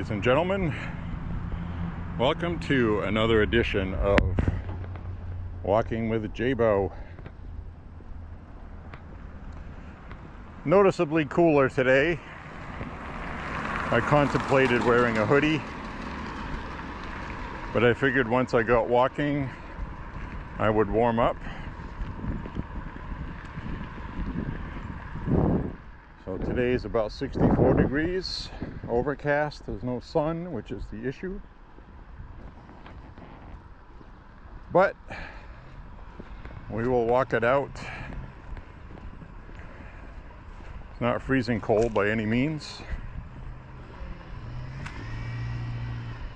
ladies and gentlemen. Welcome to another edition of Walking with J.Beau. Noticeably cooler today. I contemplated wearing a hoodie, but I figured once I got walking, I would warm up. So today is about 64 degrees, overcast, there's no sun, which is the issue. But we will walk it out. It's not freezing cold by any means,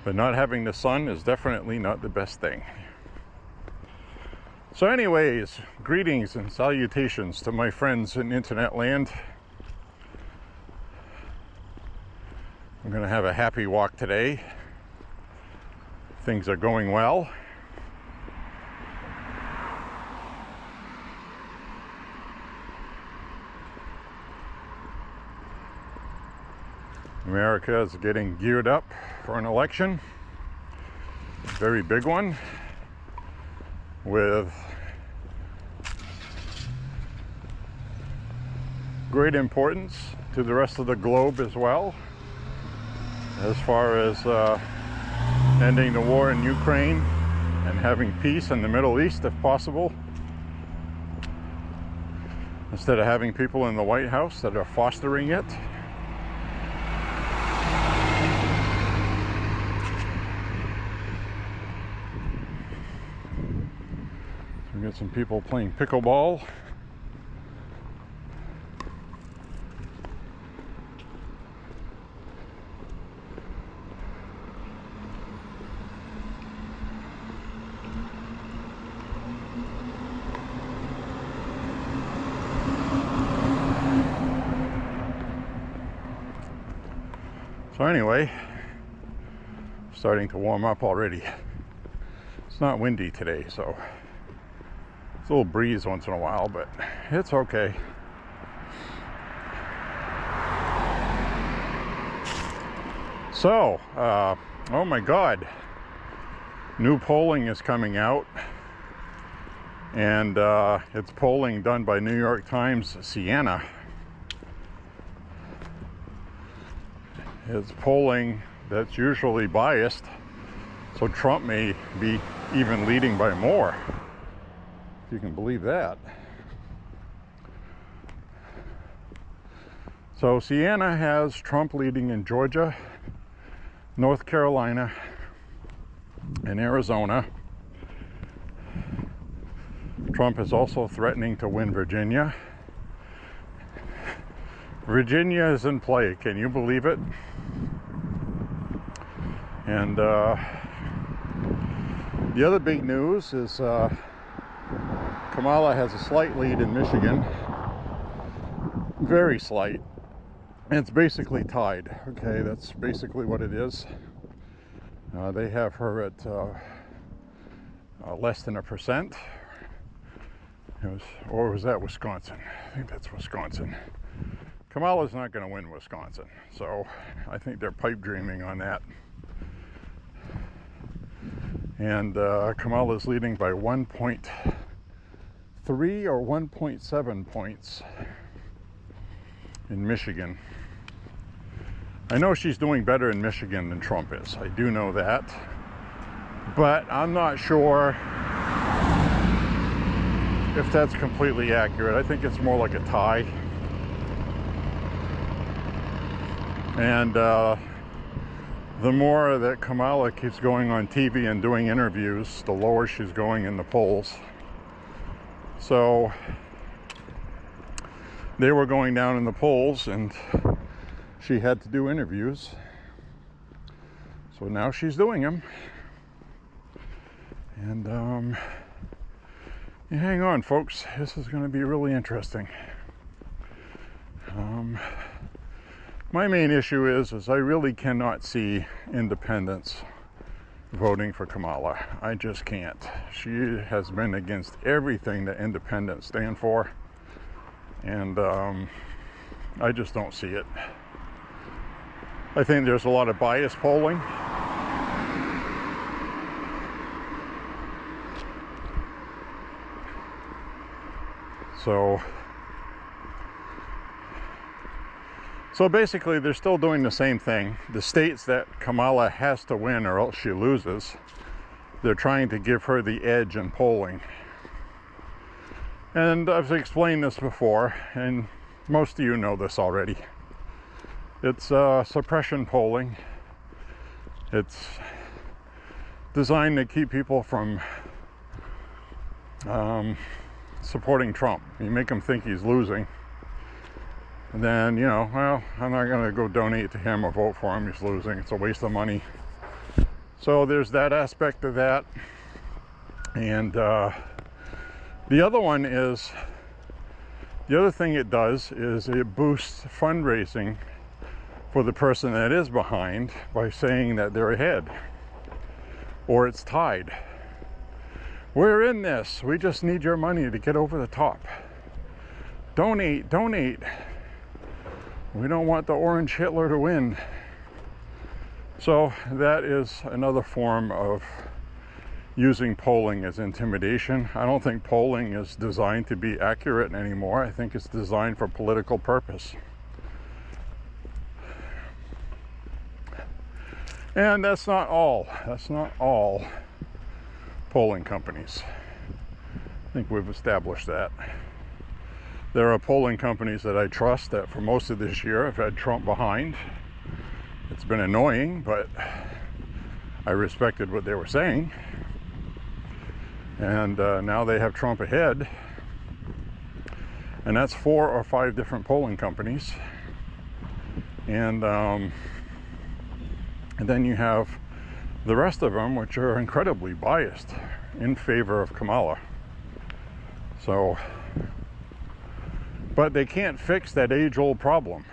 but not having the sun is definitely not the best thing. So anyways, greetings and salutations to my friends in internet land. I'm going to have a happy walk today. Things are going well. America is getting geared up for an election, a very big one, with great importance to the rest of the globe as well, as far as ending the war in Ukraine and having peace in the Middle East if possible, instead of having people in the White House that are fostering it. We got some people playing pickleball. So anyway, starting to warm up already. It's not windy today, so it's a little breeze once in a while, but it's okay. So, oh my God, new polling is coming out, and it's polling done by New York Times Siena. It's polling that's usually biased, so Trump may be even leading by more, if you can believe that. So Siena has Trump leading in Georgia, North Carolina, and Arizona. Trump is also threatening to win Virginia. Virginia is in play, can you believe it? And the other big news is Kamala has a slight lead in Michigan, very slight. And it's basically tied. Okay, that's basically what it is. They have her at less than 1%. Or was that Wisconsin? I think that's Wisconsin. Kamala's not going to win Wisconsin, so I think they're pipe dreaming on that. And Kamala's leading by 1.3 or 1.7 points in Michigan. I know she's doing better in Michigan than Trump is. I do know that. But I'm not sure if that's completely accurate. I think it's more like a tie. And the more that Kamala keeps going on TV and doing interviews, the lower she's going in the polls. So they were going down in the polls and she had to do interviews. So now she's doing them. And hang on, folks. This is going to be really interesting. My main issue is I really cannot see independents voting for Kamala. I just can't. She has been against everything that independents stand for, and I just don't see it. I think there's a lot of bias polling. So basically they're still doing the same thing. The states that Kamala has to win or else she loses, they're trying to give her the edge in polling. And I've explained this before, and most of you know this already. It's suppression polling. It's designed to keep people from supporting Trump. You make them think he's losing. And then, you know, well, I'm not going to go donate to him or vote for him. He's losing. It's a waste of money. So there's that aspect of that. And the other one is, the other thing it does is it boosts fundraising for the person that is behind by saying that they're ahead or it's tied. We're in this. We just need your money to get over the top. Donate, donate. We don't want the orange Hitler to win. So that is another form of using polling as intimidation. I don't think polling is designed to be accurate anymore. I think it's designed for political purpose. And that's not all. That's not all polling companies. I think we've established that. There are polling companies that I trust that for most of this year have had Trump behind. It's been annoying, but I respected what they were saying. And now they have Trump ahead. And that's 4 or 5 different polling companies. And then you have the rest of them, which are incredibly biased in favor of Kamala. So, but they can't fix that age-old problem,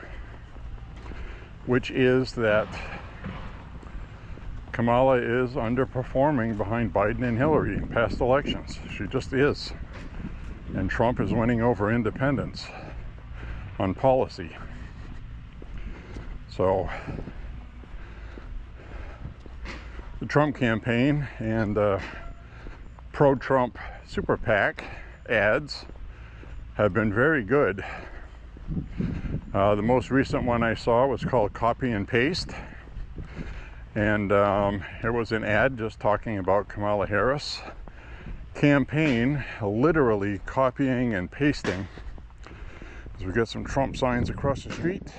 which is that Kamala is underperforming behind Biden and Hillary in past elections. She just is. And Trump is winning over independents on policy. So the Trump campaign and pro-Trump super PAC ads have been very good. The most recent one I saw was called Copy and Paste. And it was an ad just talking about Kamala Harris' campaign, literally copying and pasting. As we got some Trump signs across the street,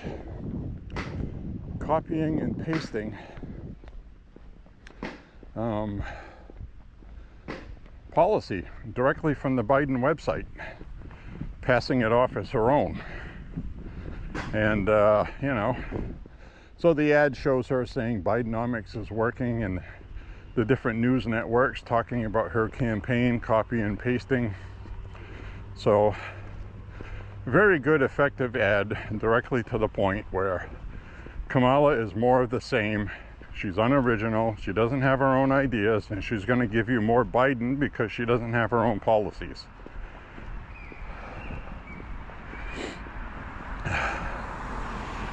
copying and pasting policy directly from the Biden website, passing it off as her own. And you know, so the ad shows her saying Bidenomics is working, and the different news networks talking about her campaign, copy and pasting. So very good, effective ad, directly to the point, where Kamala is more of the same. She's unoriginal, she doesn't have her own ideas, and she's going to give you more Biden because she doesn't have her own policies.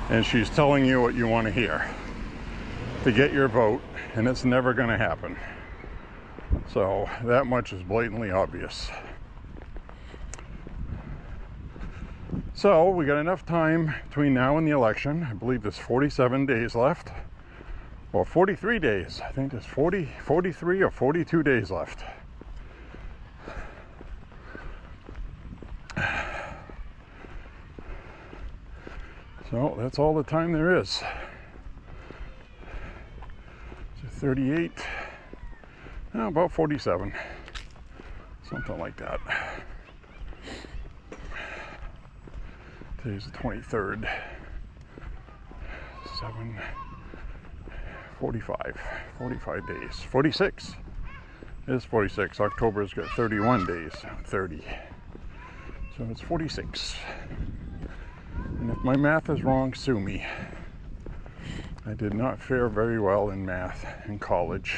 And she's telling you what you want to hear to get your vote, and it's never going to happen. So that much is blatantly obvious. So we got enough time between now and the election. I believe there's 47 days left, or 43 days. I think there's 43 or 42 days left. So that's all the time there is. So 38, no, about 47, something like that. Today's the 23rd, 45 days, 46. It is 46. October's got 31 days, 30. So it's 46. And if my math is wrong, sue me. I did not fare very well in math in college.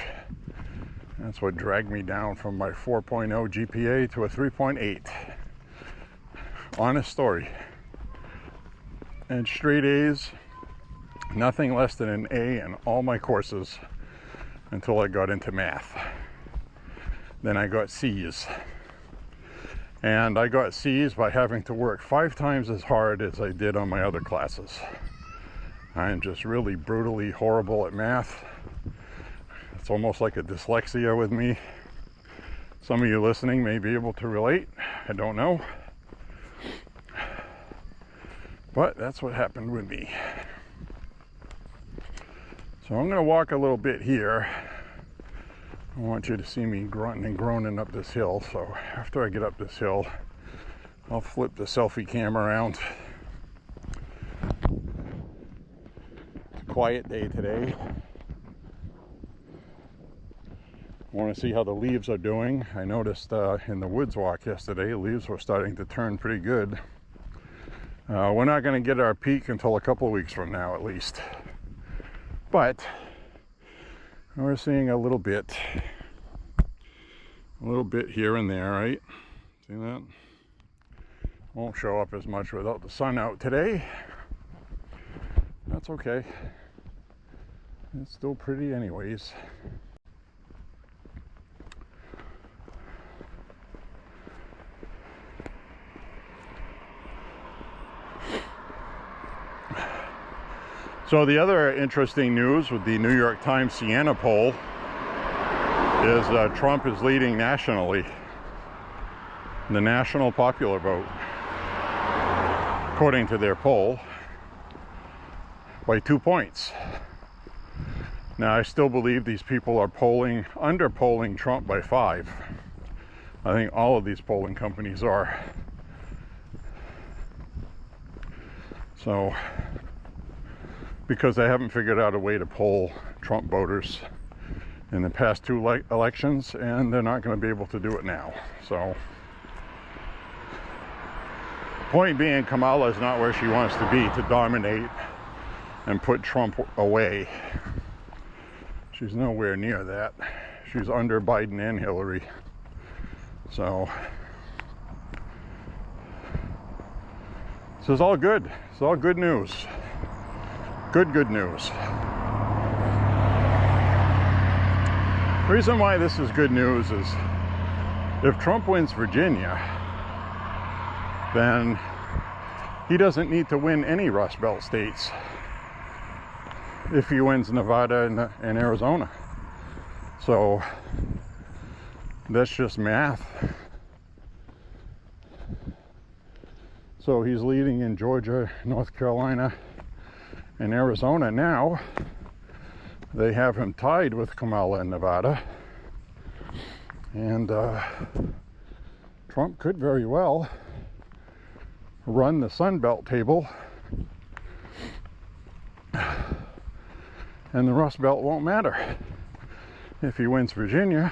That's what dragged me down from my 4.0 GPA to a 3.8. Honest story. And straight A's Nothing less than an A in all my courses until I got into math. Then I got C's. And I got C's by having to work 5 times as hard as I did on my other classes. I'm just really brutally horrible at math. It's almost like a dyslexia with me. Some of you listening may be able to relate. I don't know. But that's what happened with me. So I'm going to walk a little bit here. I want you to see me grunting and groaning up this hill. So after I get up this hill, I'll flip the selfie cam around. It's a quiet day today. I want to see how the leaves are doing. I noticed in the woods walk yesterday, leaves were starting to turn pretty good. We're not going to get our peak until a couple of weeks from now at least. But we're seeing a little bit here and there, right? See that? Won't show up as much without the sun out today. That's okay. It's still pretty anyways. So the other interesting news with the New York Times Siena poll is Trump is leading nationally, the national popular vote, according to their poll, by 2 points. Now, I still believe these people are under-polling Trump by 5. I think all of these polling companies are. So, because they haven't figured out a way to poll Trump voters in the past 2 elections, and they're not going to be able to do it now. So, point being, Kamala is not where she wants to be to dominate and put Trump away. She's nowhere near that. She's under Biden and Hillary. So, this is all good. It's all good news. Good news. The reason why this is good news is if Trump wins Virginia, then he doesn't need to win any Rust Belt states if he wins Nevada and Arizona. So that's just math. So he's leading in Georgia, North Carolina, and Arizona now. They have him tied with Kamala in Nevada. And Trump could very well run the Sun Belt table, and the Rust Belt won't matter. If he wins Virginia,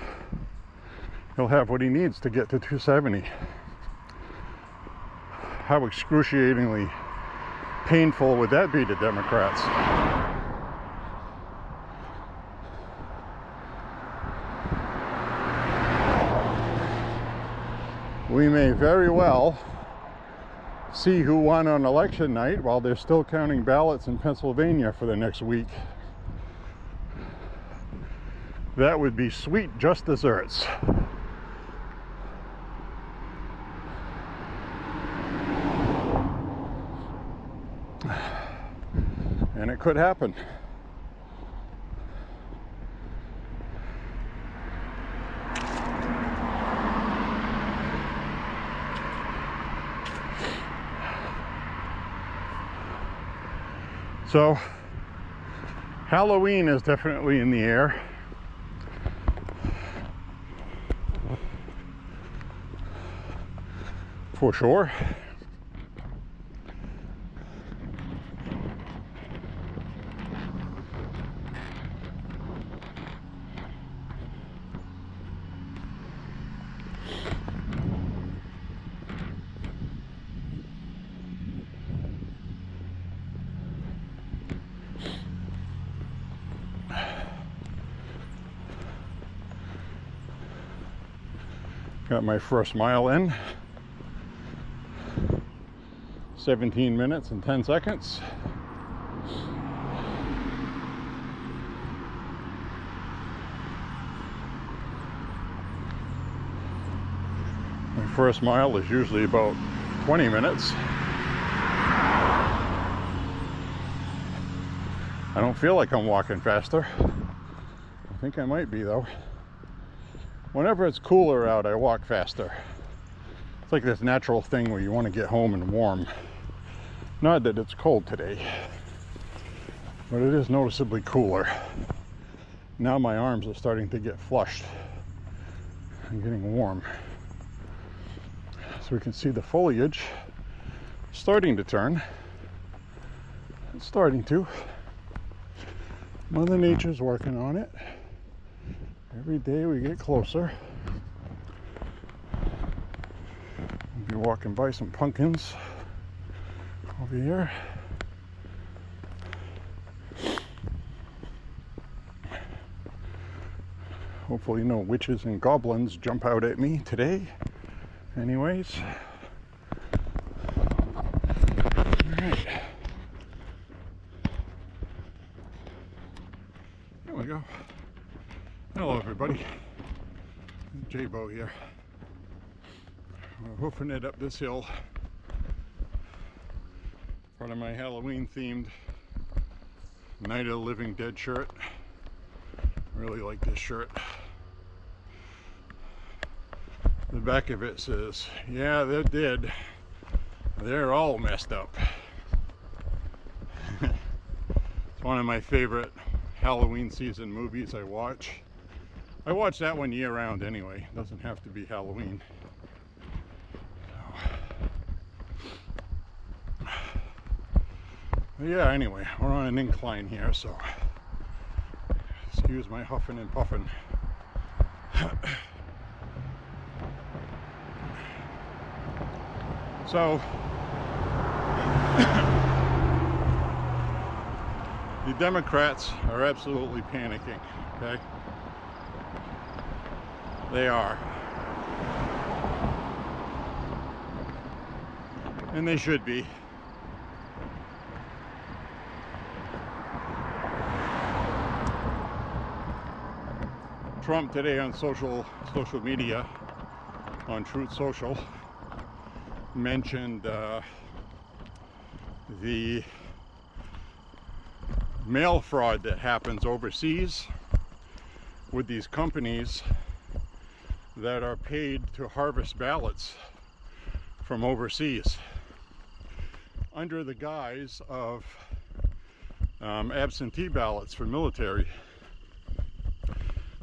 he'll have what he needs to get to 270. How excruciatingly painful would that be to Democrats? We may very well see who won on election night while they're still counting ballots in Pennsylvania for the next week. That would be sweet just desserts. And it could happen. So, Halloween is definitely in the air. For sure. Got my first mile in. 17 minutes and 10 seconds. first mile is usually about 20 minutes. I don't feel like I'm walking faster. I think I might be though. Whenever it's cooler out, I walk faster. It's like this natural thing where you want to get home and warm. Not that it's cold today, but it is noticeably cooler. Now my arms are starting to get flushed. I'm getting warm. So we can see the foliage starting to turn. It's starting to. Mother Nature's working on it. Every day we get closer. We'll be walking by some pumpkins over here. Hopefully no witches and goblins jump out at me today. Anyways. Alright. There we go. Hello everybody. J.Beau here. We're hoofing it up this hill. Part of my Halloween themed Night of the Living Dead shirt. Really like this shirt. The back of it says, yeah, they're dead. They're all messed up. It's one of my favorite Halloween season movies I watch. I watch that one year round anyway. It doesn't have to be Halloween. But yeah, anyway, we're on an incline here, so excuse my huffing and puffing. So the Democrats are absolutely panicking, okay? They are. And they should be. Trump today on social media, on Truth Social, mentioned the mail fraud that happens overseas with these companies that are paid to harvest ballots from overseas under the guise of absentee ballots for military.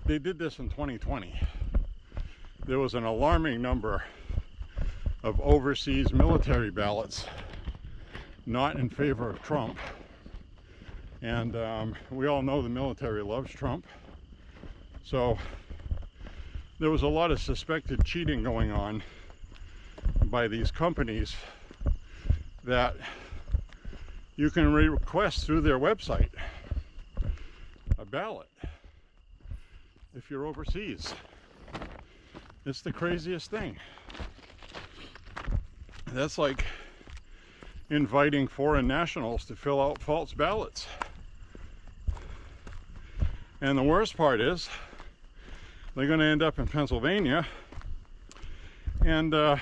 They did this in 2020. There was an alarming number of overseas military ballots not in favor of Trump. And we all know the military loves Trump. So there was a lot of suspected cheating going on by these companies that you can request through their website a ballot if you're overseas. It's the craziest thing. That's like inviting foreign nationals to fill out false ballots. And the worst part is they're going to end up in Pennsylvania, and they're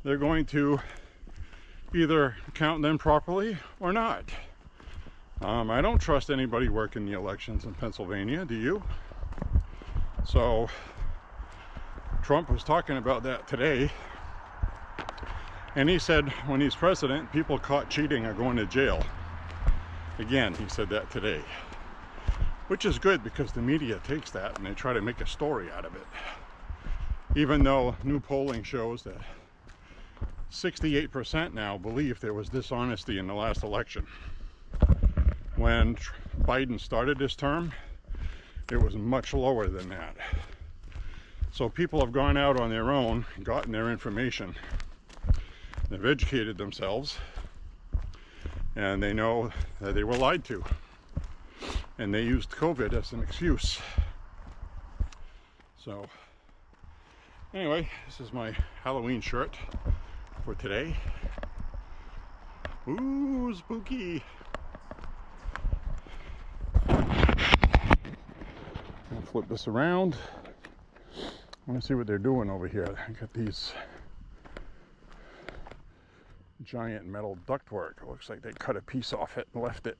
going to either count them properly or not. I don't trust anybody working the elections in Pennsylvania, do you? So Trump was talking about that today, and he said when he's president, people caught cheating are going to jail. Again, he said that today, which is good because the media takes that and they try to make a story out of it, even though new polling shows that 68% now believe there was dishonesty in the last election. When Biden started his term, it was much lower than that. So people have gone out on their own, gotten their information, they've educated themselves, and they know that they were lied to. And they used COVID as an excuse. So anyway, this is my Halloween shirt for today. Ooh, spooky. I'll flip this around. want to see what they're doing over here. I got these giant metal ductwork. It looks like they cut a piece off it and left it.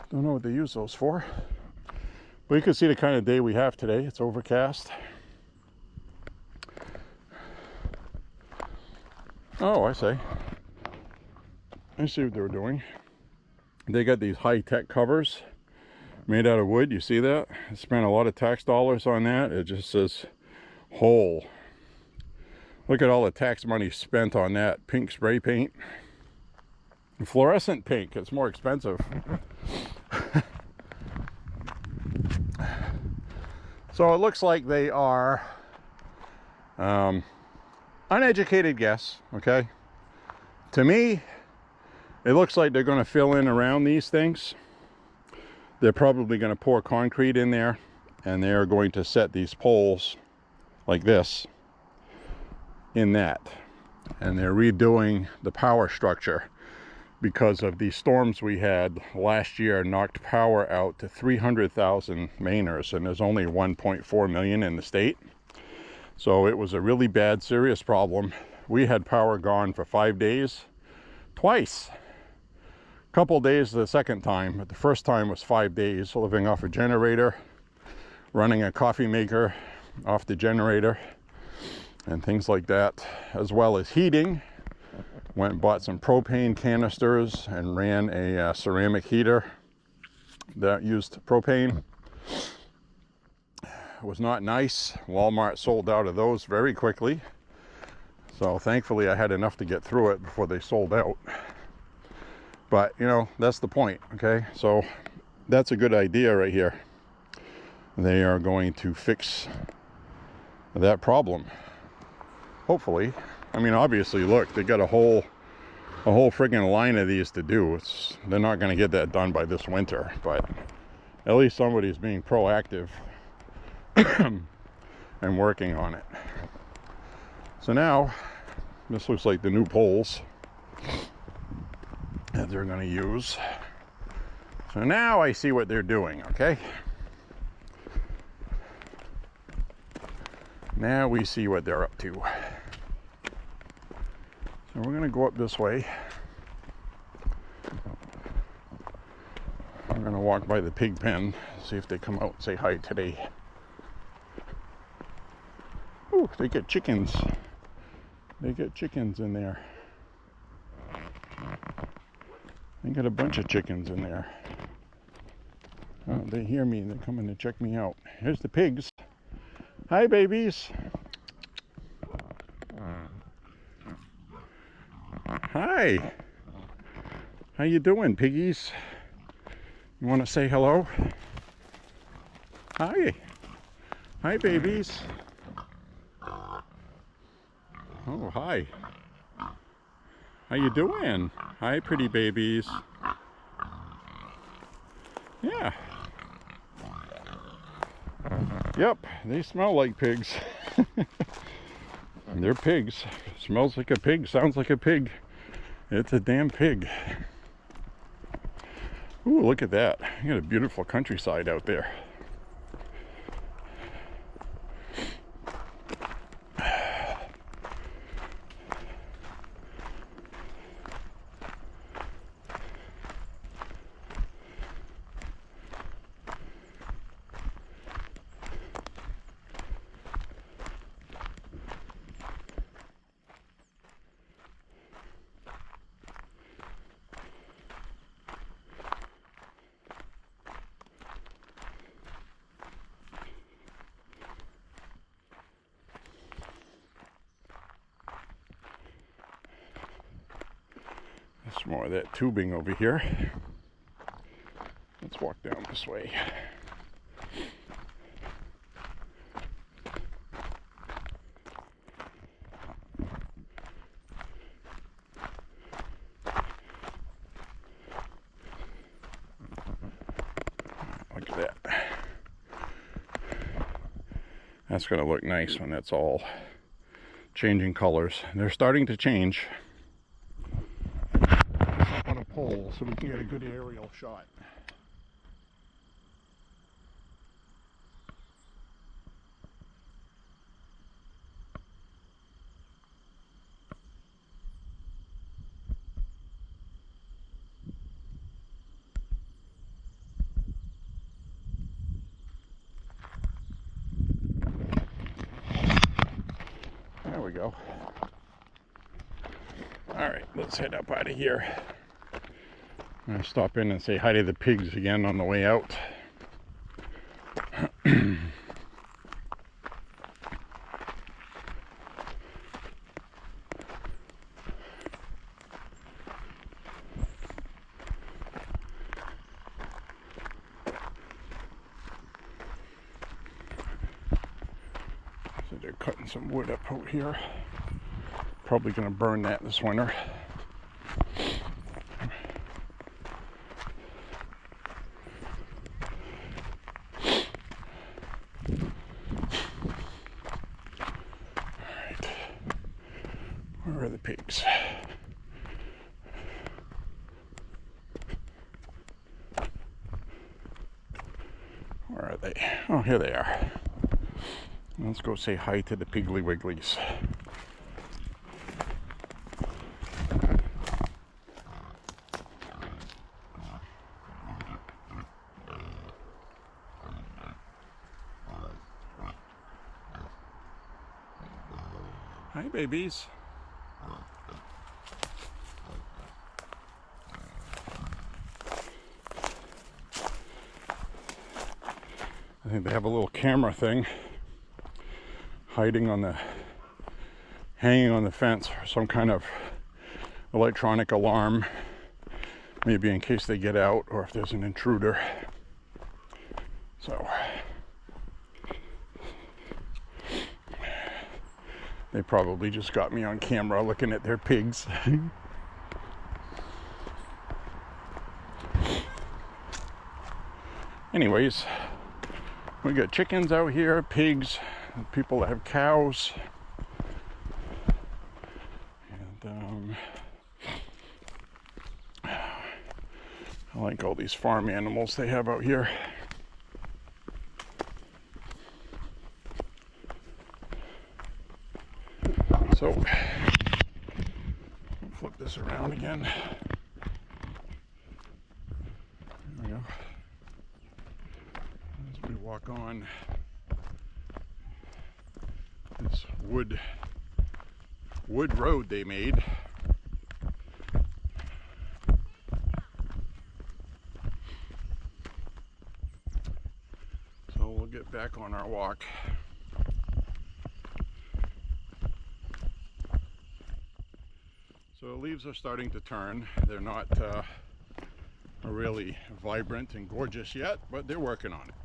Don't know what they use those for. But you can see the kind of day we have today. It's overcast. Oh, I see what they were doing. They got these high-tech covers made out of wood. You see that? I spent a lot of tax dollars on that. It just says whole. Look at all the tax money spent on that pink spray paint. Fluorescent pink, it's more expensive. So it looks like they are uneducated guess, okay? To me, it looks like they're going to fill in around these things. They're probably going to pour concrete in there, and they're going to set these poles like this in that. And they're redoing the power structure because of the storms we had last year knocked power out to 300,000 Mainers, and there's only 1.4 million in the state. So it was a really bad, serious problem. We had power gone for 5 days, twice. Couple days the second time, but the first time was 5 days, living off a generator, running a coffee maker off the generator, and things like that, as well as heating. Went and bought some propane canisters and ran a ceramic heater that used propane. It was not nice. Walmart sold out of those very quickly. So thankfully I had enough to get through it before they sold out. But, you know, that's the point, okay? So that's a good idea right here. They are going to fix that problem. Hopefully. I mean, obviously, look, they got a whole friggin' line of these to do. They're not going to get that done by this winter, but at least somebody's being proactive and working on it. So now, this looks like the new poles that they're going to use. So now I see what they're doing, okay? Now we see what they're up to. So we're going to go up this way. I'm going to walk by the pig pen, see if they come out and say hi today. Ooh, they get chickens. They get chickens in there. They got a bunch of chickens in there. Oh, they hear me and they're coming to check me out. Here's the pigs. Hi, babies. Hi. How you doing, piggies? You want to say hello? Hi. Hi, babies. Oh, hi. How you doing? Hi, pretty babies. Yeah. Yep, they smell like pigs. They're pigs. Smells like a pig, sounds like a pig. It's a damn pig. Ooh, look at that. You got a beautiful countryside out there. There's more of that tubing over here. Let's walk down this way. Look at that. That's going to look nice when it's all changing colors. They're starting to change. On a pole so we can get a good aerial shot. go. All right, let's head up out of here. I'm gonna stop in and say hi to the pigs again on the way out. So they're cutting some wood up out here. Probably gonna burn that this winter. Alright. Where are the pigs? Where are they? Oh, here they are. Let's go say hi to the Piggly Wigglies. Hi, babies. I think they have a little camera thing hanging on the fence, or some kind of electronic alarm, maybe in case they get out or if there's an intruder. So they probably just got me on camera looking at their pigs. Anyways, we got chickens out here, pigs, people that have cows. And I like all these farm animals they have out here. So, flip this around again. There we go. As we walk on this wood road they made. So we'll get back on our walk. So the leaves are starting to turn. They're not really vibrant and gorgeous yet, but they're working on it.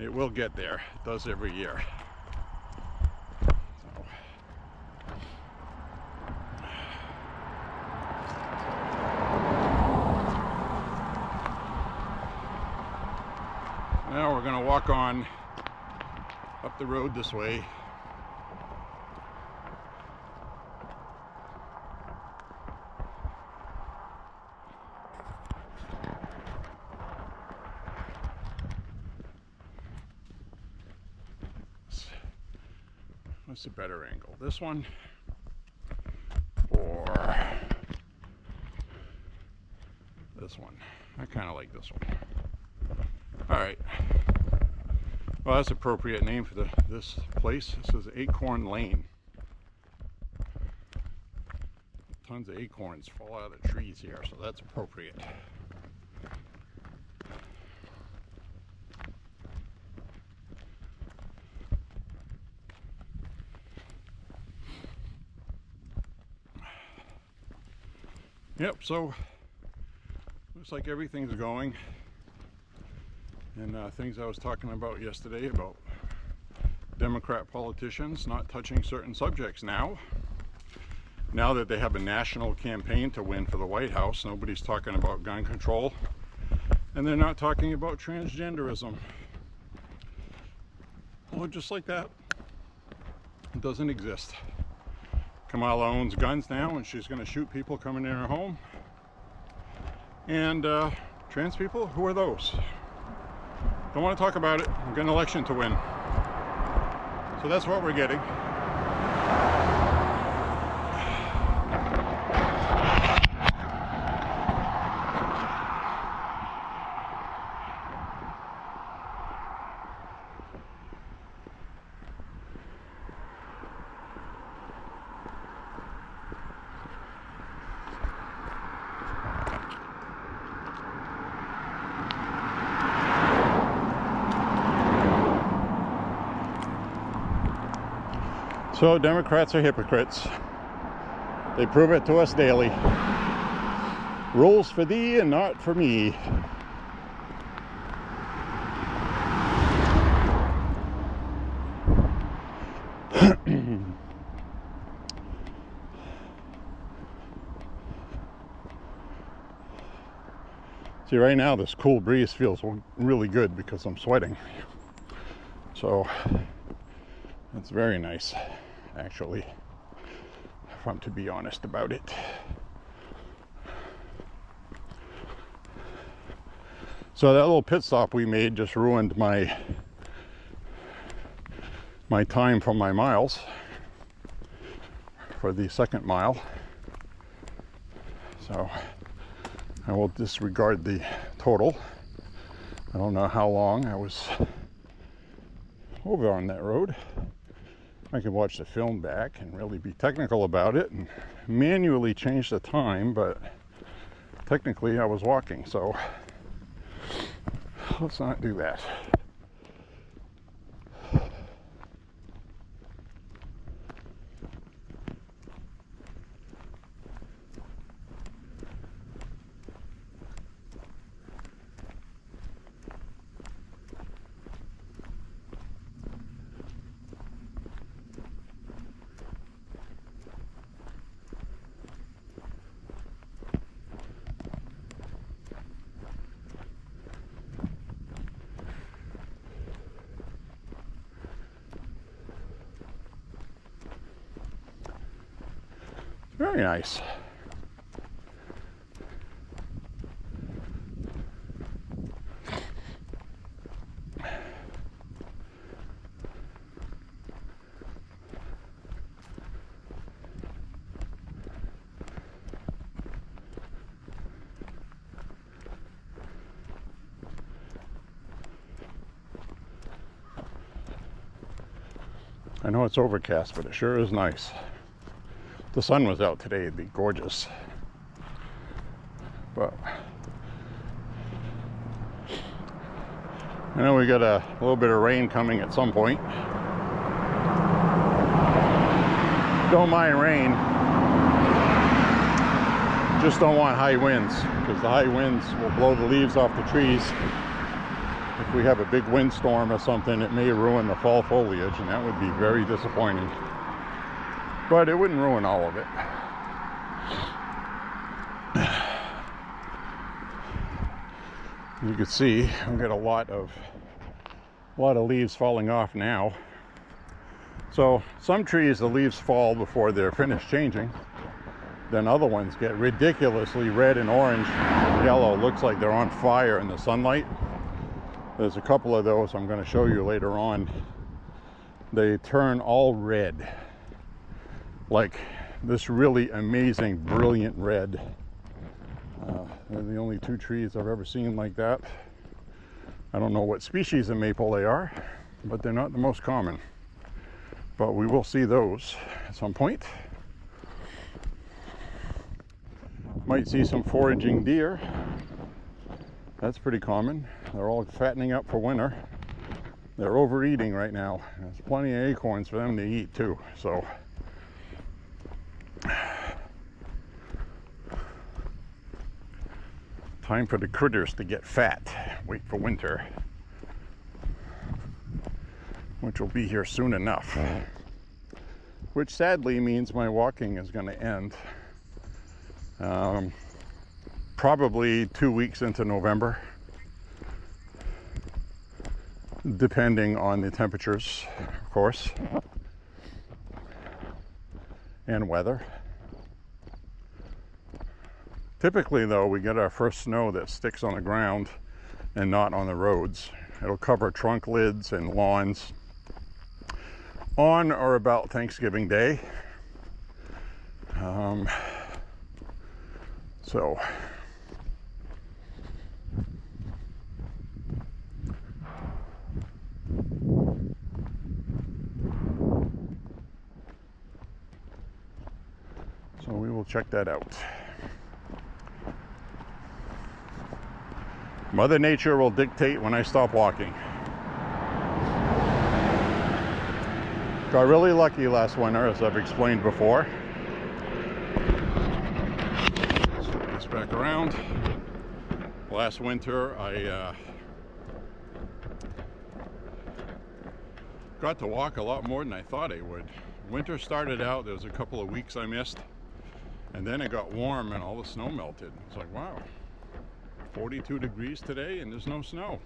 It will get there. It does every year. So. Now we're going to walk on up the road this way. What's a better angle? This one or this one? I kind of like this one. All right. Well, that's appropriate name for this place. This is Acorn Lane. Tons of acorns fall out of the trees here, so that's appropriate. Yep, so looks like everything's going. And things I was talking about yesterday about Democrat politicians not touching certain subjects now. Now that they have a national campaign to win for the White House, nobody's talking about gun control. And they're not talking about transgenderism. Well, just like that, it doesn't exist. Kamala owns guns now, and she's going to shoot people coming in her home. And trans people, who are those? Don't want to talk about it. We've got an election to win. So that's what we're getting. So Democrats are hypocrites. They prove it to us daily. Rules for thee and not for me. See, right now this cool breeze feels really good because I'm sweating. So it's very nice, actually, if I'm to be honest about it. So that little pit stop we made just ruined my time from my miles for the second mile. So I will disregard the total. I don't know how long I was over on that road. I could watch the film back and really be technical about it and manually change the time, but technically I was walking, so let's not do that. Very nice. I know it's overcast, but it sure is nice. If the sun was out today, it'd be gorgeous. But I know we got a little bit of rain coming at some point. Don't mind rain. Just don't want high winds, because the high winds will blow the leaves off the trees. If we have a big windstorm or something, it may ruin the fall foliage, and that would be very disappointing. But it wouldn't ruin all of it. You can see we've got a lot of leaves falling off now. So some trees, the leaves fall before they're finished changing. Then other ones get ridiculously red and orange, yellow. Looks like they're on fire in the sunlight. There's a couple of those I'm going to show you later on. They turn all red, like this really amazing, brilliant red. They're the only two trees I've ever seen like that. I don't know what species of maple they are, but they're not the most common. But we will see those at some point. Might see some foraging deer. That's pretty common. They're all fattening up for winter. They're overeating right now. There's plenty of acorns for them to eat too. So time for the critters to get fat. Wait for winter, which will be here soon enough. Which sadly means my walking is going to end probably 2 weeks into November, depending on the temperatures, of course, and weather. Typically though, we get our first snow that sticks on the ground and not on the roads. It'll cover trunk lids and lawns on or about Thanksgiving Day. So we will check that out. Mother Nature will dictate when I stop walking. Got really lucky last winter, as I've explained before. Flip this back around. Last winter, I got to walk a lot more than I thought I would. Winter started out, there was a couple of weeks I missed, and then it got warm and all the snow melted. It's like, wow, 42 degrees today and there's no snow.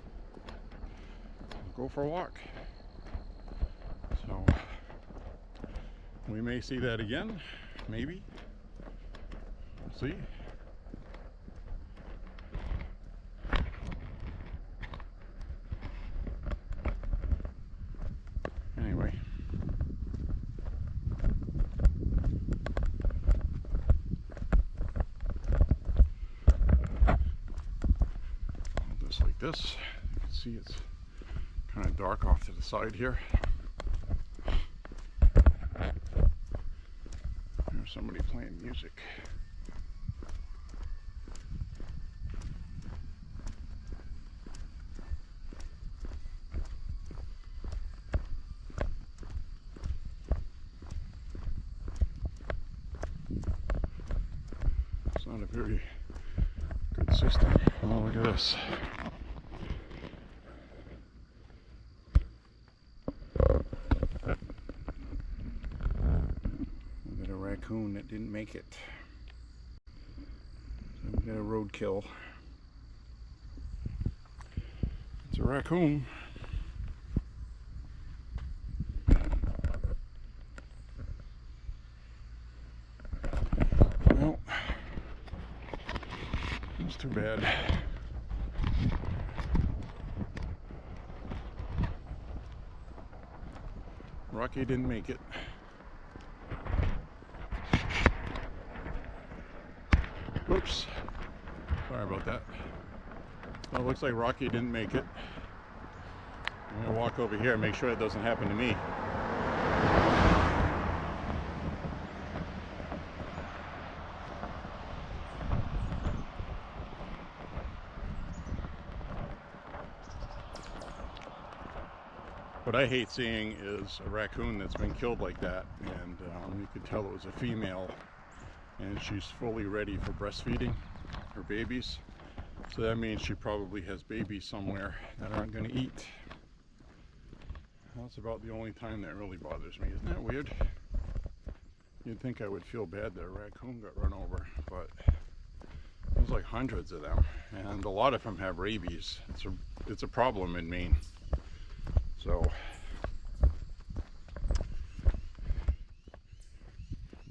Go for a walk. So we may see that again, maybe. We'll see. Anyway. Just like this. You can see it's kind of dark off to the side here. There's somebody playing music. It's not a very good system. Oh, look at this. We got a raccoon that didn't make it. So we got a roadkill. It's a raccoon. Well, it's too bad. Rocky didn't make it. Whoops. Sorry about that. Well, it looks like Rocky didn't make it. I'm going to walk over here and make sure it doesn't happen to me. What I hate seeing is a raccoon that's been killed like that, and you could tell it was a female, and she's fully ready for breastfeeding her babies. So that means she probably has babies somewhere that aren't going to eat. That's about the only time that really bothers me. Isn't that weird? You'd think I would feel bad that a raccoon got run over, but there's like hundreds of them, and a lot of them have rabies. It's a problem in Maine. So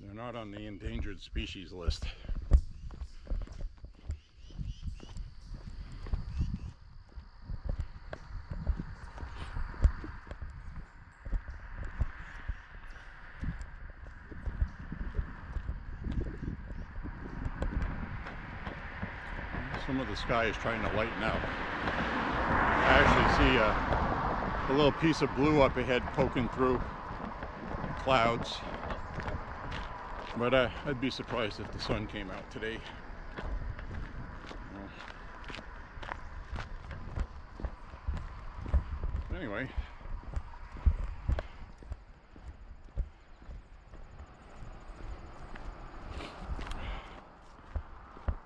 they're not on the endangered species list. Some of the sky is trying to lighten up. I actually see a little piece of blue up ahead poking through clouds, but I'd be surprised if the sun came out today. Anyway,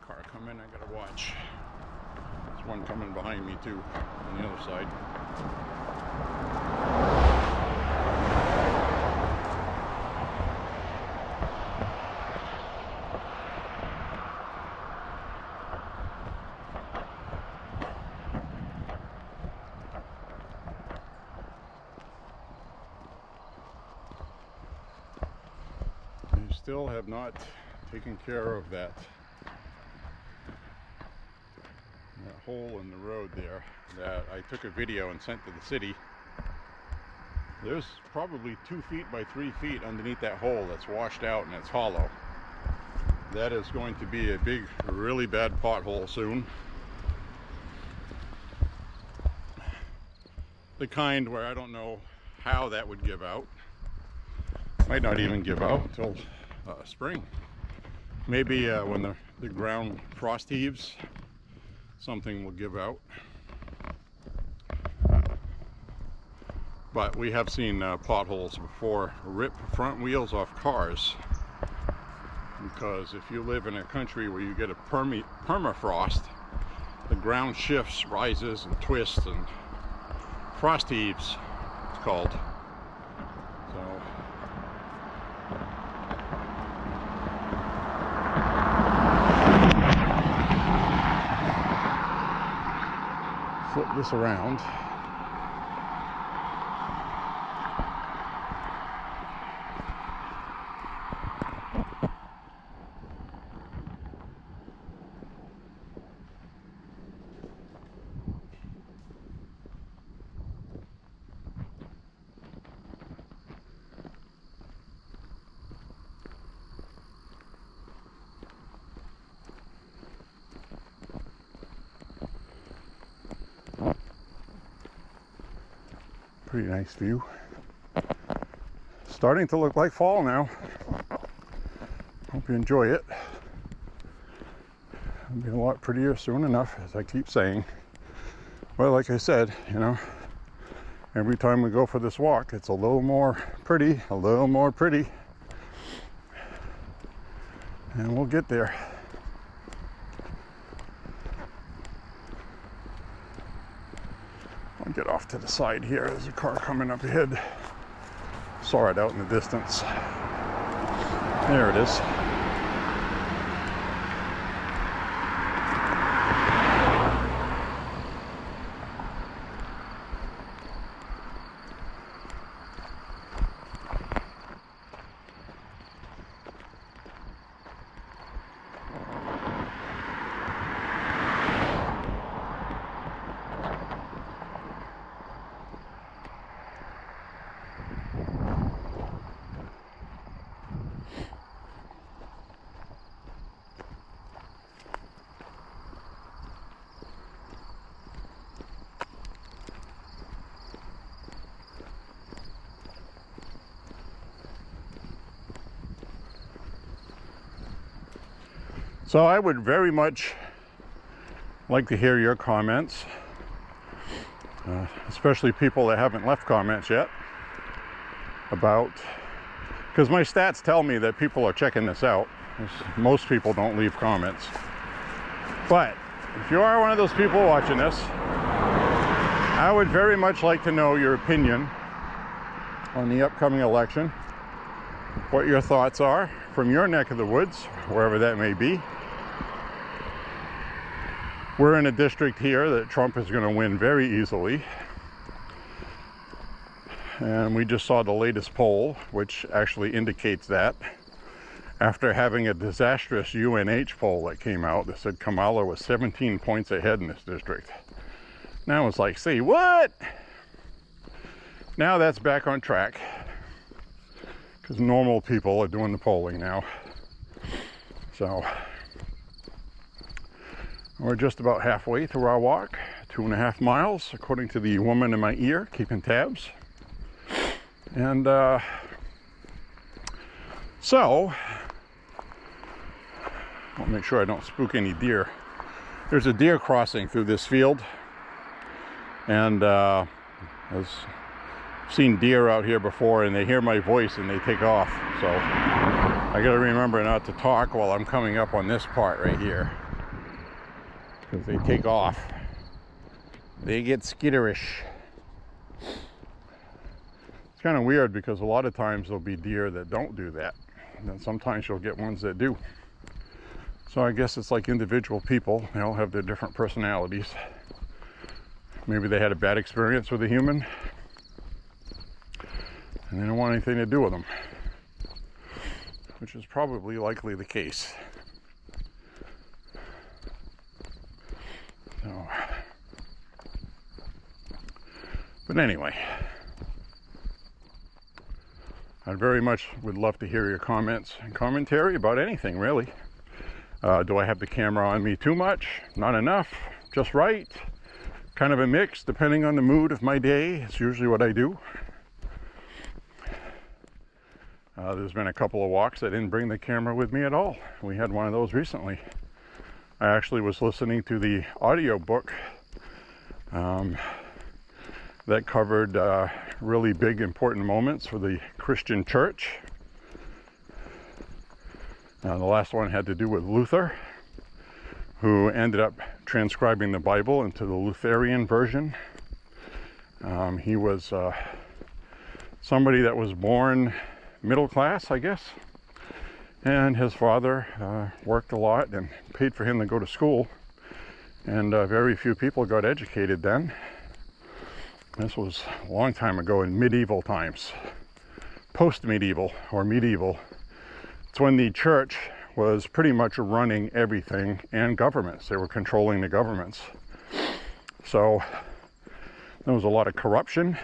car coming, I gotta watch. There's one coming behind me too on the other side. They still have not taken care of that hole in the road there that I took a video and sent to the city. There's probably 2 feet by 3 feet underneath that hole that's washed out and it's hollow. That is going to be a big, really bad pothole soon. The kind where I don't know how that would give out. Might not even give out until spring. Maybe when the ground frost heaves, something will give out. But we have seen potholes before rip front wheels off cars. Because if you live in a country where you get a permafrost, the ground shifts, rises, and twists, and frost heaves, it's called. So, flip this around. Pretty nice view. Starting to look like fall now. Hope you enjoy it. It'll be a lot prettier soon enough, as I keep saying. Well, like I said, you know, every time we go for this walk, it's a little more pretty, a little more pretty. And we'll get there. I'll get off to the side here. There's a car coming up ahead. Saw it out in the distance. There it is. So I would very much like to hear your comments, especially people that haven't left comments yet, about, because my stats tell me that people are checking this out. Most people don't leave comments. But if you are one of those people watching this, I would very much like to know your opinion on the upcoming election, what your thoughts are from your neck of the woods, wherever that may be. We're in a district here that Trump is going to win very easily. And we just saw the latest poll, which actually indicates that. After having a disastrous UNH poll that came out that said Kamala was 17 points ahead in this district. Now it's like, see what? Now that's back on track. Because normal people are doing the polling now. So we're just about halfway through our walk, 2.5 miles, according to the woman in my ear, keeping tabs. And so, I'll make sure I don't spook any deer. There's a deer crossing through this field, and I've seen deer out here before, and they hear my voice and they take off. So I gotta remember not to talk while I'm coming up on this part right here, because they take off. They get skitterish. It's kind of weird because a lot of times there'll be deer that don't do that, and then sometimes you'll get ones that do. So I guess it's like individual people. They all have their different personalities. Maybe they had a bad experience with a human and they don't want anything to do with them, which is probably likely the case. So, but anyway, I very much would love to hear your comments and commentary about anything, really. Do I have the camera on me too much? Not enough? Just right? Kind of a mix, depending on the mood of my day. It's usually what I do. There's been a couple of walks I didn't bring the camera with me at all. We had one of those recently. I actually was listening to the audio book that covered really big, important moments for the Christian church. The last one had to do with Luther, who ended up transcribing the Bible into the Lutheran version. He was somebody that was born middle class, I guess, and his father worked a lot and paid for him to go to school, and very few people got educated then. This was a long time ago in medieval times, post-medieval or medieval. It's when the church was pretty much running everything, and governments. They were controlling the governments. So there was a lot of corruption,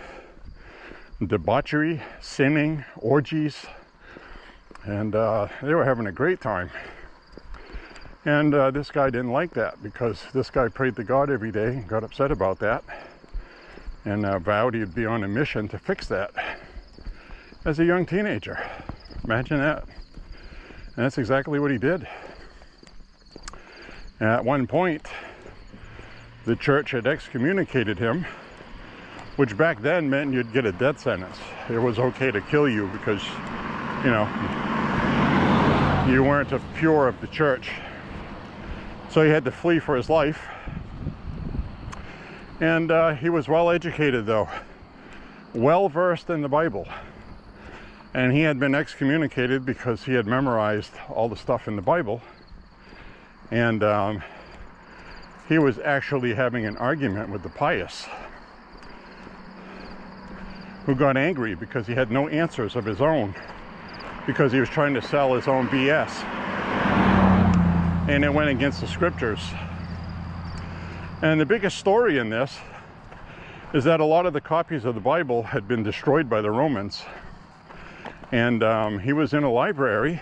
debauchery, sinning, orgies, and they were having a great time. And this guy didn't like that, because this guy prayed to God every day and got upset about that, and vowed he'd be on a mission to fix that as a young teenager. Imagine that. And that's exactly what he did. At one point, the church had excommunicated him, which back then meant you'd get a death sentence. It was okay to kill you because, you know, you weren't of pure of the church. So he had to flee for his life. And he was well educated, though, well versed in the Bible. And he had been excommunicated because he had memorized all the stuff in the Bible. And he was actually having an argument with the pious, who got angry because he had no answers of his own, because he was trying to sell his own BS. And it went against the scriptures. And the biggest story in this is that a lot of the copies of the Bible had been destroyed by the Romans. And he was in a library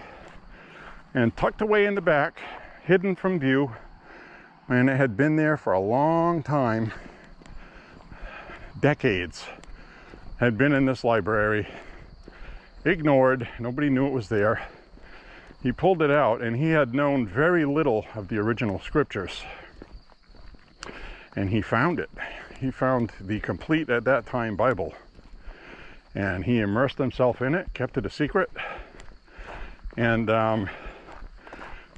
and tucked away in the back, hidden from view, and it had been there for a long time, decades, had been in this library, ignored, nobody knew it was there. He pulled it out, and he had known very little of the original scriptures. And he found it. He found the complete, at that time, Bible. And he immersed himself in it, kept it a secret, and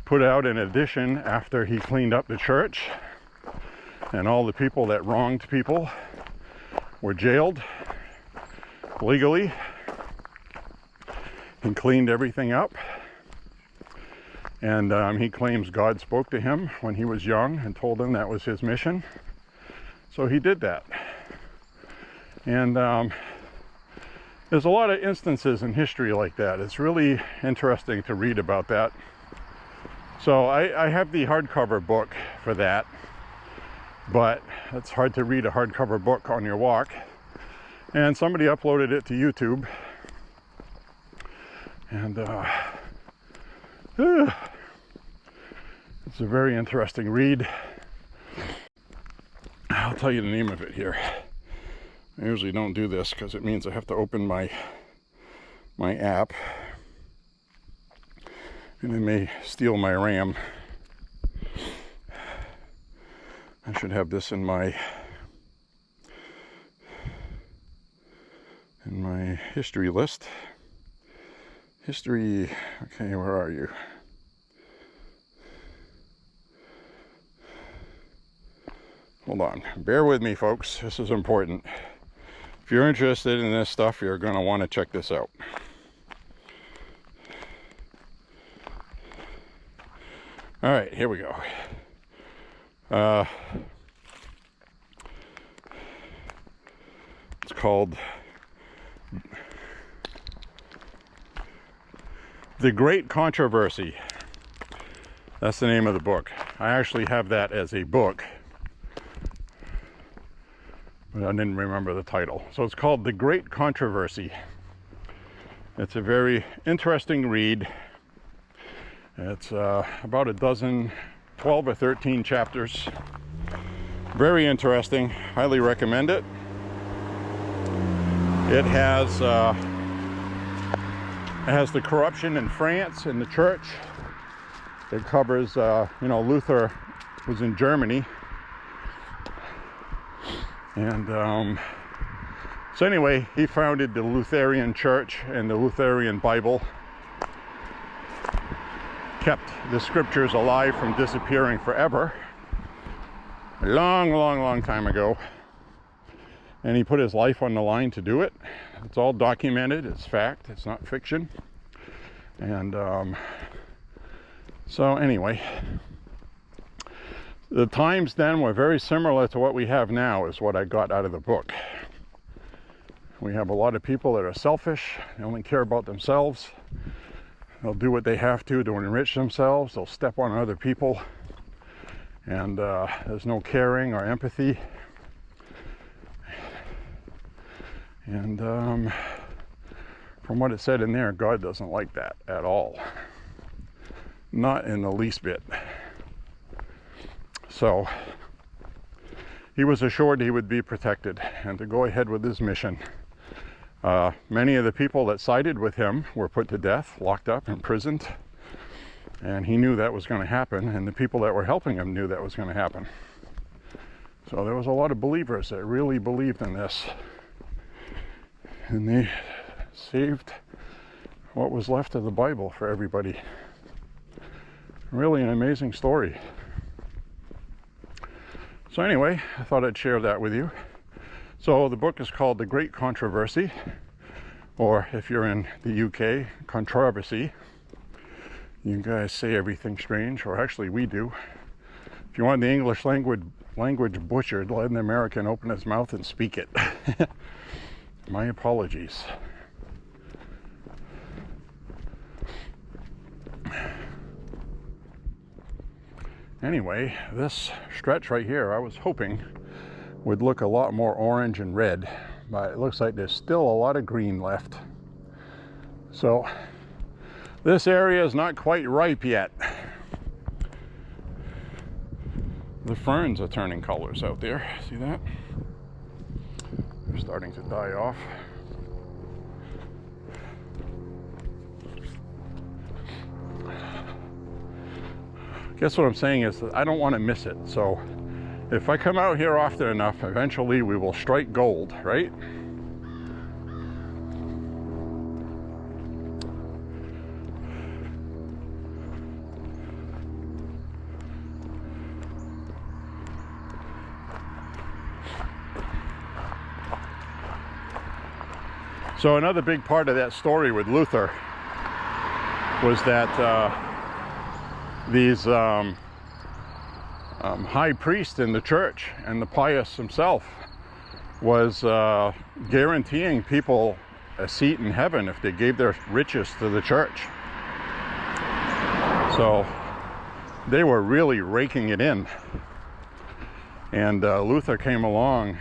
put out an edition after he cleaned up the church, and all the people that wronged people were jailed legally. He cleaned everything up, and he claims God spoke to him when he was young and told him that was his mission. So he did that. And there's a lot of instances in history like that. It's really interesting to read about that. So I have the hardcover book for that, but it's hard to read a hardcover book on your walk. And somebody uploaded it to YouTube. And it's a very interesting read. I'll tell you the name of it here. I usually don't do this because it means I have to open my app, and it may steal my RAM. I should have this in my history list. History, okay, where are you? Hold on, bear with me, folks, this is important. If you're interested in this stuff, you're going to want to check this out. All right, here we go. It's called The Great Controversy. That's the name of the book. I actually have that as a book, but I didn't remember the title. So it's called The Great Controversy. It's a very interesting read. It's about a dozen, 12 or 13 chapters. Very interesting. Highly recommend it. It has the corruption in France in the church. It covers, Luther was in Germany. And So anyway, he founded the Lutheran Church and the Lutheran Bible, kept the scriptures alive from disappearing forever, a long time ago. And he put his life on the line to do it. It's all documented, it's fact, it's not fiction. And so anyway, the times then were very similar to what we have now, is what I got out of the book. We have a lot of people that are selfish, they only care about themselves. They'll do what they have to enrich themselves, they'll step on other people, and there's no caring or empathy. And from what it said in there, God doesn't like that at all. Not in the least bit. So he was assured he would be protected and to go ahead with his mission. Many of the people that sided with him were put to death, locked up, imprisoned. And he knew that was going to happen, and the people that were helping him knew that was going to happen. So there was a lot of believers that really believed in this. And they saved what was left of the Bible for everybody. Really an amazing story. So anyway, I thought I'd share that with you. So the book is called The Great Controversy, or if you're in the UK, Controversy. You guys say everything strange, or actually we do. If you want the English language butchered, let an American open his mouth and speak it. My apologies. Anyway, this stretch right here, I was hoping would look a lot more orange and red, but it looks like there's still a lot of green left. So this area is not quite ripe yet. The ferns are turning colors out there. See that? They're starting to die off. Guess what I'm saying is that I don't want to miss it. So if I come out here often enough, eventually we will strike gold, right? So another big part of that story with Luther was that these high priest in the church and the pious himself was guaranteeing people a seat in heaven if they gave their riches to the church. So they were really raking it in. And Luther came along.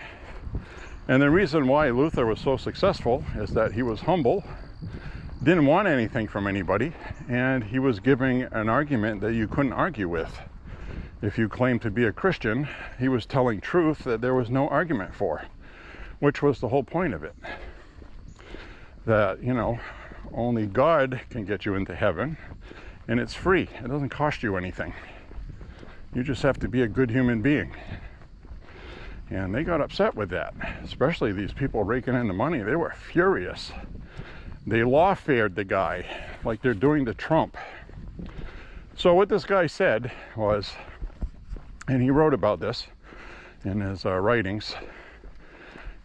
And the reason why Luther was so successful is that he was humble, didn't want anything from anybody, and he was giving an argument that you couldn't argue with. If you claimed to be a Christian, he was telling truth that there was no argument for, which was the whole point of it. That, you know, only God can get you into heaven, and it's free. It doesn't cost you anything. You just have to be a good human being. And they got upset with that, especially these people raking in the money. They were furious. They lawfared the guy like they're doing to Trump. So what this guy said was, and he wrote about this in his writings,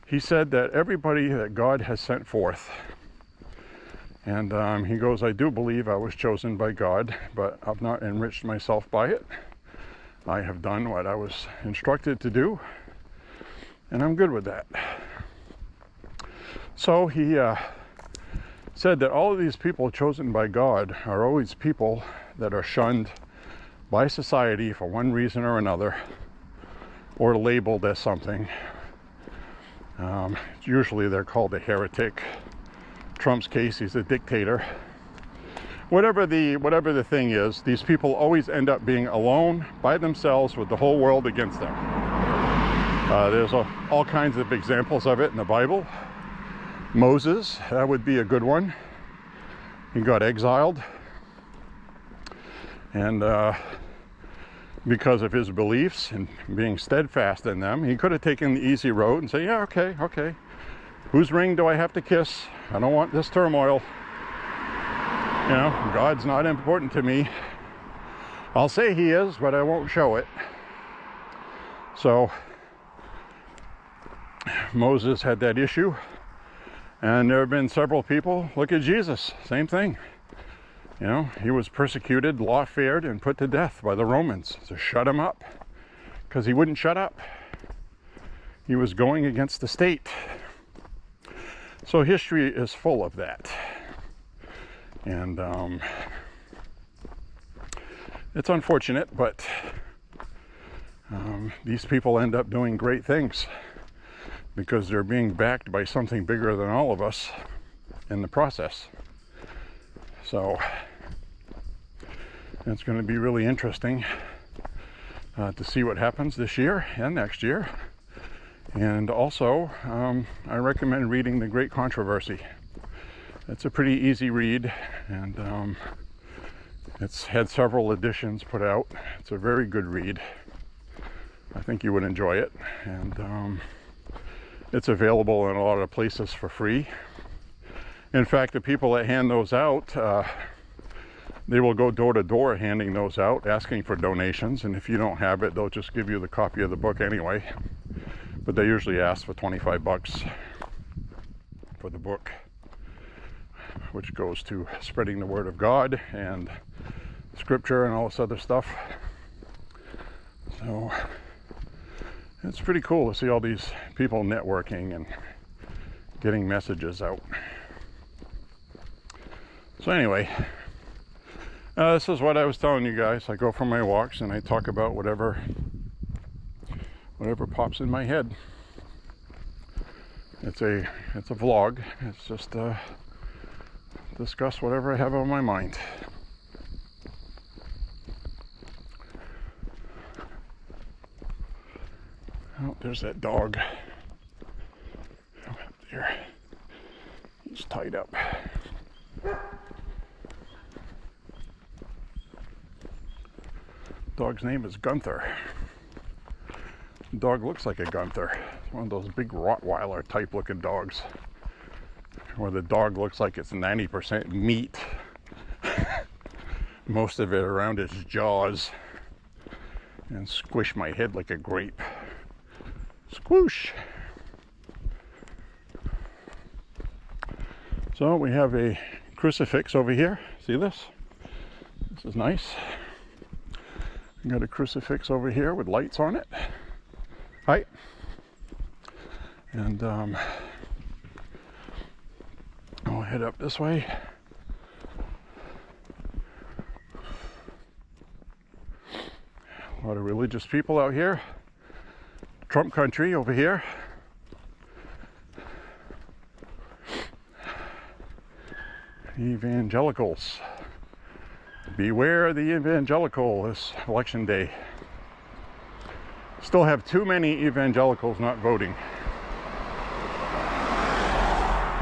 he said that everybody that God has sent forth, and he goes, I do believe I was chosen by God, but I've not enriched myself by it. I have done what I was instructed to do, and I'm good with that. So he said that all of these people chosen by God are always people that are shunned by society for one reason or another, or labeled as something. Usually they're called a heretic. Trump's case, he's a dictator. Whatever the thing is, these people always end up being alone by themselves with the whole world against them. There's all kinds of examples of it in the Bible. Moses, that would be a good one. He got exiled, and because of his beliefs and being steadfast in them, he could have taken the easy road and say, yeah, okay, Whose ring do I have to kiss? I don't want this turmoil. You know, God's not important to me. I'll say he is, but I won't show it. So Moses had that issue, and there have been several people. Look at Jesus, same thing. You know, he was persecuted, lawfared, and put to death by the Romans to shut him up because he wouldn't shut up. He was going against the state. So history is full of that. And it's unfortunate, but these people end up doing great things because they're being backed by something bigger than all of us in the process. So it's going to be really interesting to see what happens this year and next year. And also, I recommend reading The Great Controversy. It's a pretty easy read, and it's had several editions put out. It's a very good read. I think you would enjoy it. And it's available in a lot of places for free. In fact, the people that hand those out, they will go door to door handing those out, asking for donations. And if you don't have it, they'll just give you the copy of the book anyway. But they usually ask for $25 for the book, which goes to spreading the word of God and scripture and all this other stuff. So it's pretty cool to see all these people networking and getting messages out. So anyway, this is what I was telling you guys. I go for my walks and I talk about whatever pops in my head. It's a vlog. It's just discuss whatever I have on my mind. Oh, there's that dog. Oh, up there. He's tied up. Dog's name is Gunther. The dog looks like a Gunther. It's one of those big Rottweiler type looking dogs, where the dog looks like it's 90% meat. Most of it around its jaws, and squish my head like a grape. Squoosh. So we have a crucifix over here. See this? This is nice. We got a crucifix over here with lights on it. Hi. And I'll head up this way. A lot of religious people out here. Trump country over here. Evangelicals. Beware the evangelical this election day. Still have too many evangelicals not voting.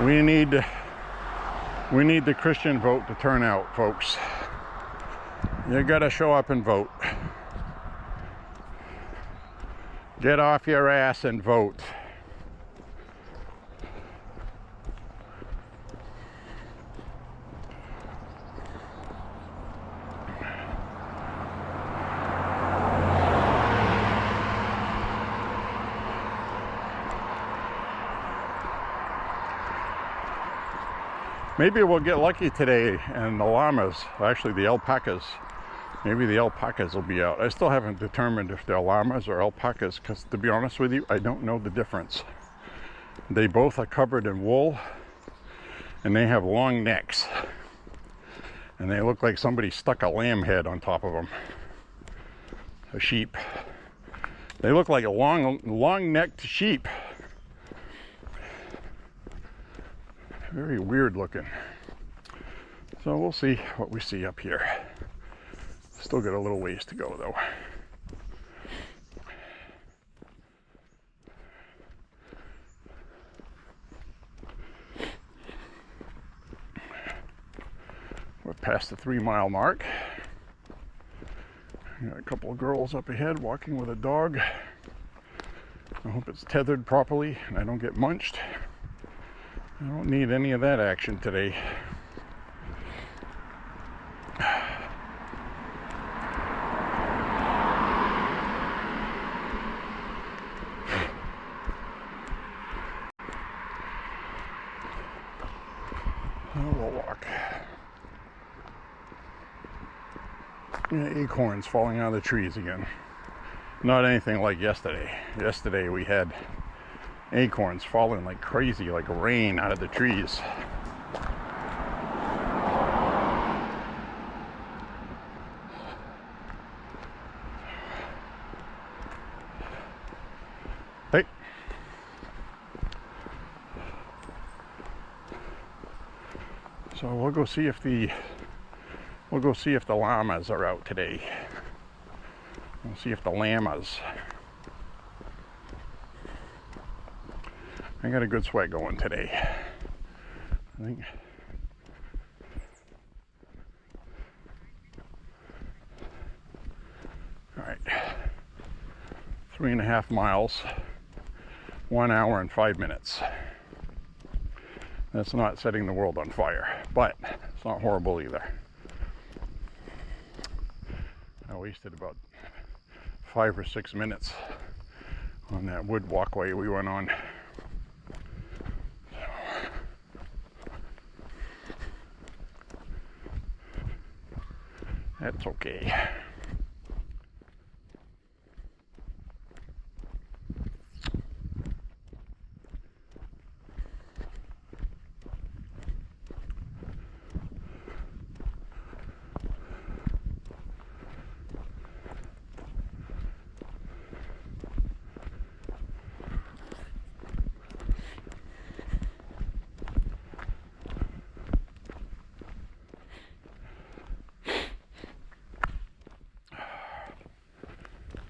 We need the Christian vote to turn out, folks. You gotta show up and vote. Get off your ass and vote. Maybe we'll get lucky today and the llamas, actually the alpacas, maybe the alpacas will be out. I still haven't determined if they're llamas or alpacas because, to be honest with you, I don't know the difference. They both are covered in wool and they have long necks. And they look like somebody stuck a lamb head on top of them. A sheep. They look like a long-necked sheep. Very weird looking. So we'll see what we see up here. Still got a little ways to go though. We're past the 3-mile mark. Got a couple of girls up ahead walking with a dog. I hope it's tethered properly and I don't get munched. I don't need any of that action today. We'll walk. Yeah, acorns falling out of the trees again. Not anything like yesterday. Yesterday we had acorns falling like crazy, like rain out of the trees. Hey. So we'll go see if the llamas are out today. We'll see if the llamas. I got a good sweat going today. I think. All right. 3.5 miles, 1 hour and 5 minutes. That's not setting the world on fire, but it's not horrible either. I wasted about 5 or 6 minutes on that wood walkway we went on. That's okay.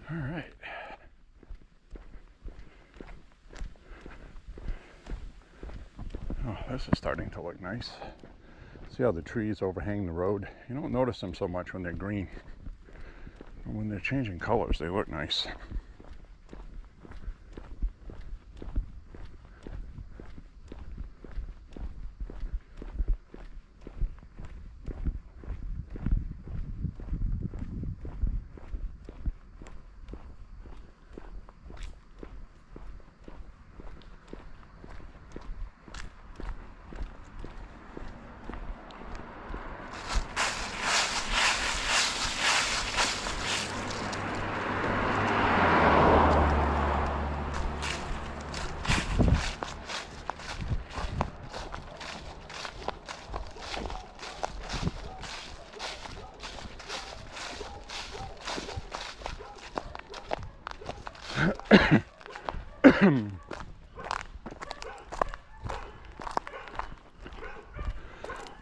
All right. Oh, this is starting to look nice. See how the trees overhang the road? You don't notice them so much when they're green. But when they're changing colors, they look nice.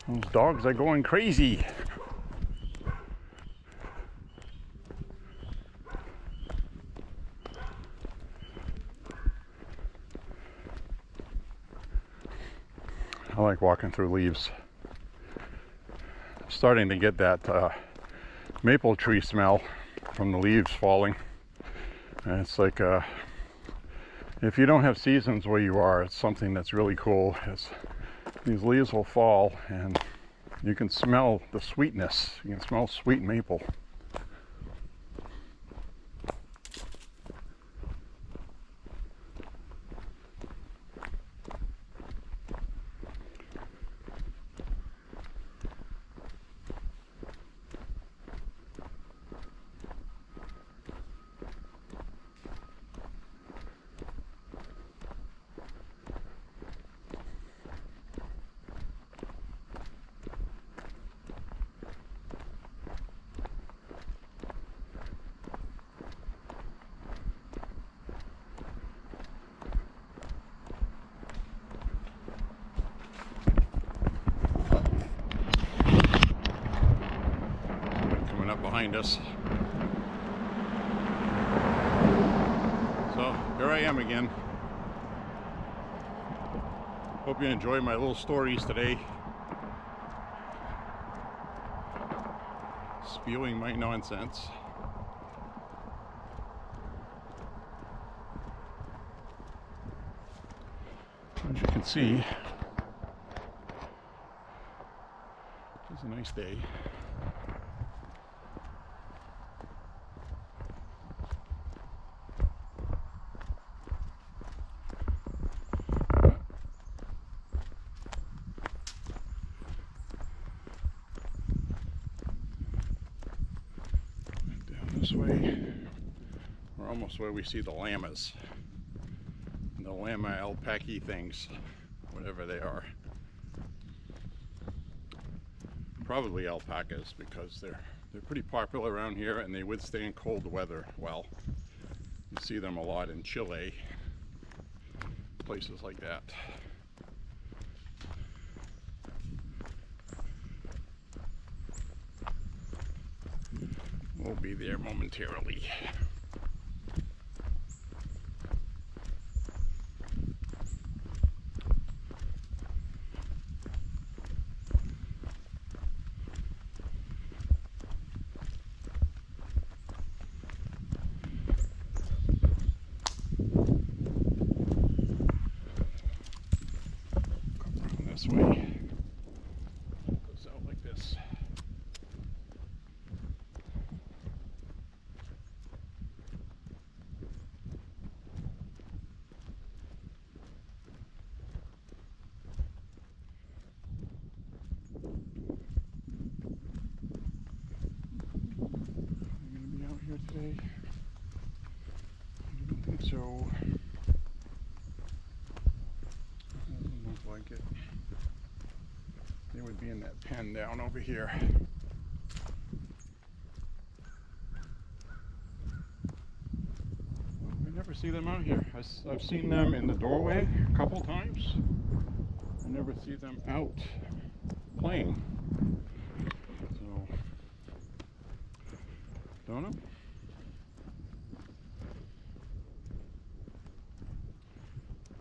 Those dogs are going crazy. I like walking through leaves. I'm starting to get that maple tree smell from the leaves falling. And it's like if you don't have seasons where you are, it's something that's really cool. These leaves will fall and you can smell the sweetness. You can smell sweet maple. Behind us. So here I am again. Hope you enjoy my little stories today. Spewing my nonsense. As you can see, It's a nice day. Down this way, we're almost where we see the llamas. The llama alpaca things, whatever they are. Probably alpacas, because they're pretty popular around here and they withstand cold weather well. You see them a lot in Chile, places like that. We'll be there momentarily. This way. It goes out like this. Are you going to be out here today? I don't think so. Doesn't look like it. They would be in that pen down over here. I never see them out here. I've seen them in the doorway a couple times. I never see them out playing. So, don't know.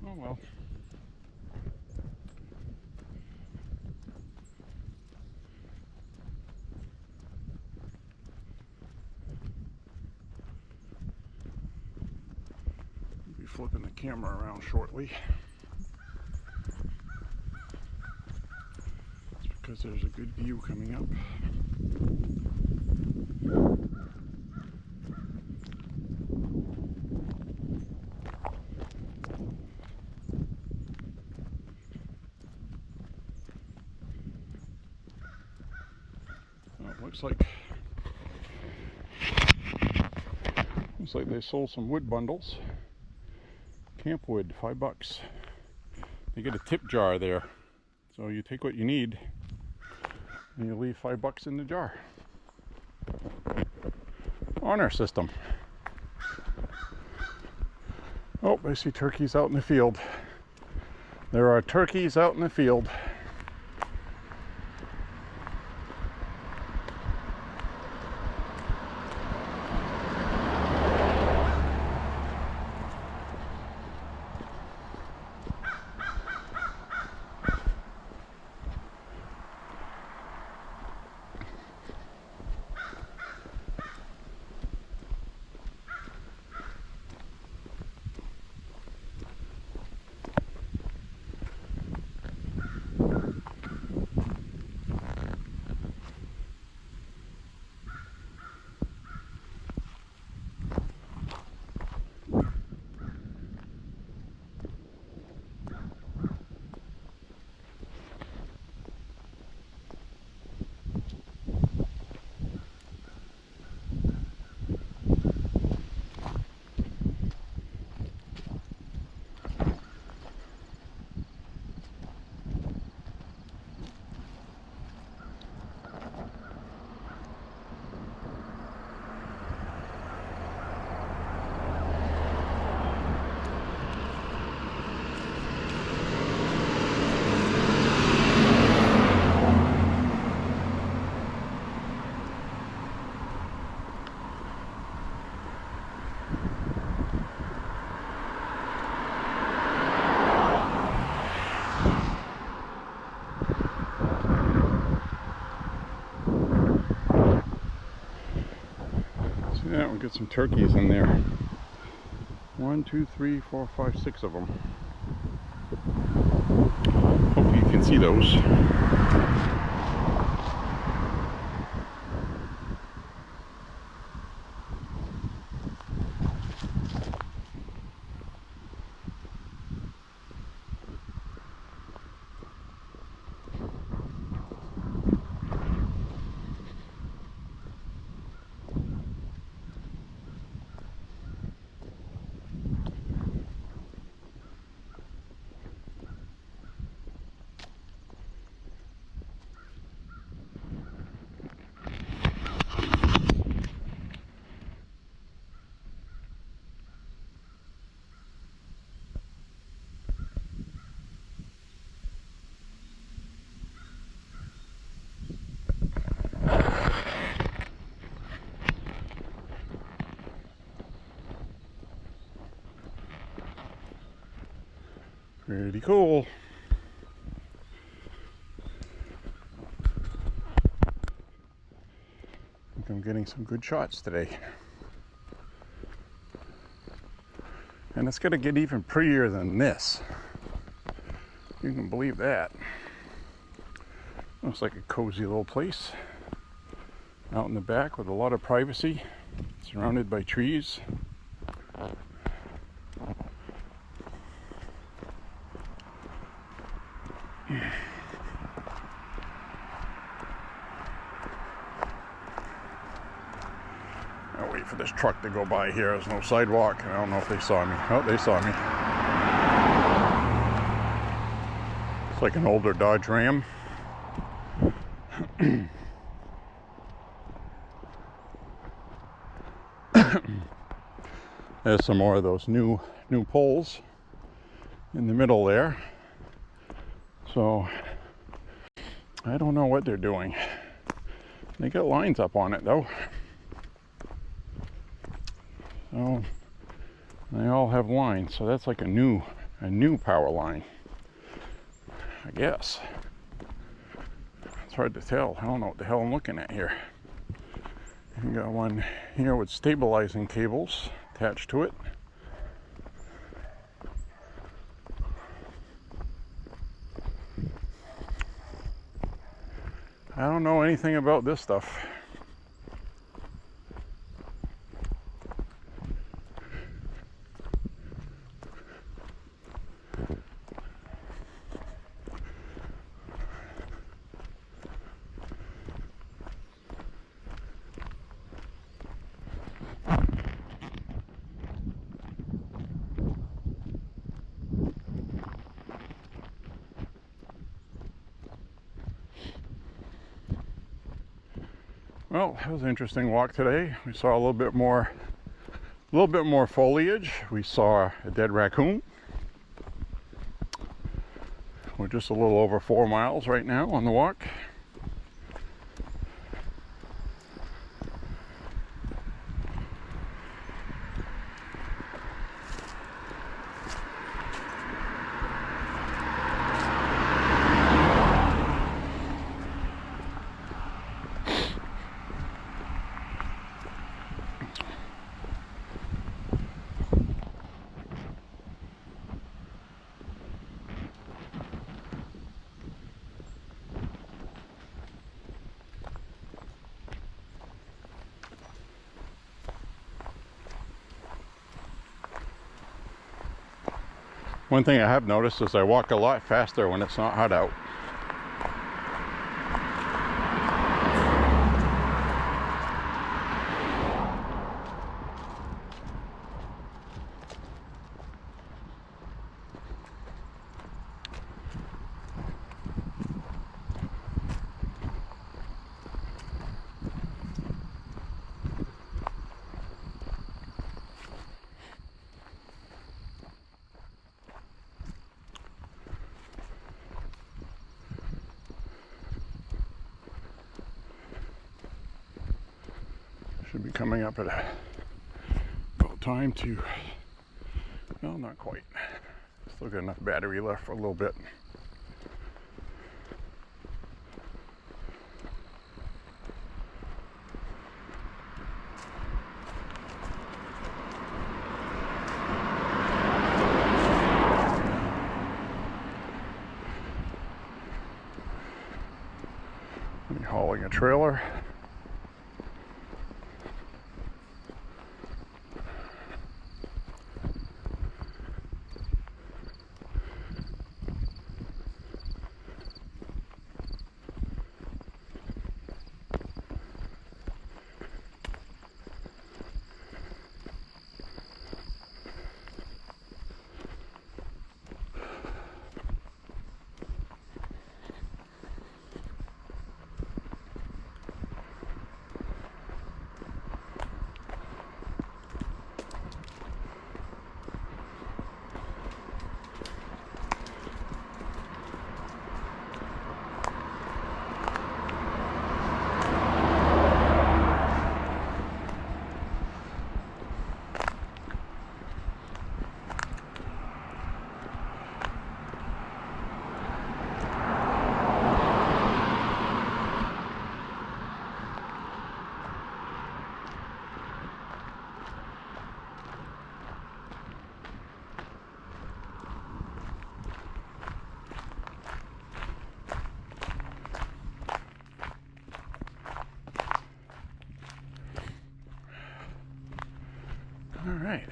Oh well. Flipping the camera around shortly. It's because there's a good view coming up. Oh, it looks like they sold some wood bundles. Camp wood, $5. They get a tip jar there, so you take what you need and you leave $5 in the jar. Honor system. Oh, I see turkeys out in the field. There are turkeys out in the field. Yeah, we'll get some turkeys in there. 1, 2, 3, 4, 5, 6 of them. Hopefully you can see those. Pretty cool. I think I'm getting some good shots today. And it's going to get even prettier than this. You can believe that. Looks like a cozy little place out in the back with a lot of privacy, surrounded by trees. I'll wait for this truck to go by here. There's no sidewalk. I don't know if they saw me. Oh, they saw me. It's like an older Dodge Ram. There's some more of those new poles in the middle there. So I don't know what they're doing. They got lines up on it though. So they all have lines. So that's like a new power line, I guess. It's hard to tell. I don't know what the hell I'm looking at here. You got one here with stabilizing cables attached to it. I don't know anything about this stuff. Well, it was an interesting walk today. We saw a little bit more foliage. We saw a dead raccoon. We're just a little over 4 miles right now on the walk. One thing I have noticed is I walk a lot faster when it's not hot out. Should be coming up at about time to, well, not quite. Still got enough battery left for a little bit. Hauling a trailer. All right.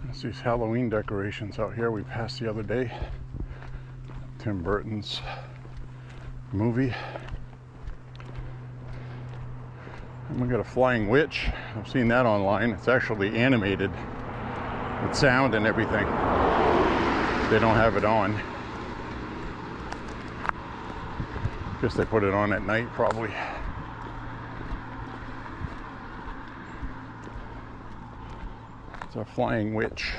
There's these Halloween decorations out here we passed the other day. Tim Burton's movie. And we got a flying witch. I've seen that online. It's actually animated with sound and everything. They don't have it on. Guess they put it on at night probably. It's a flying witch.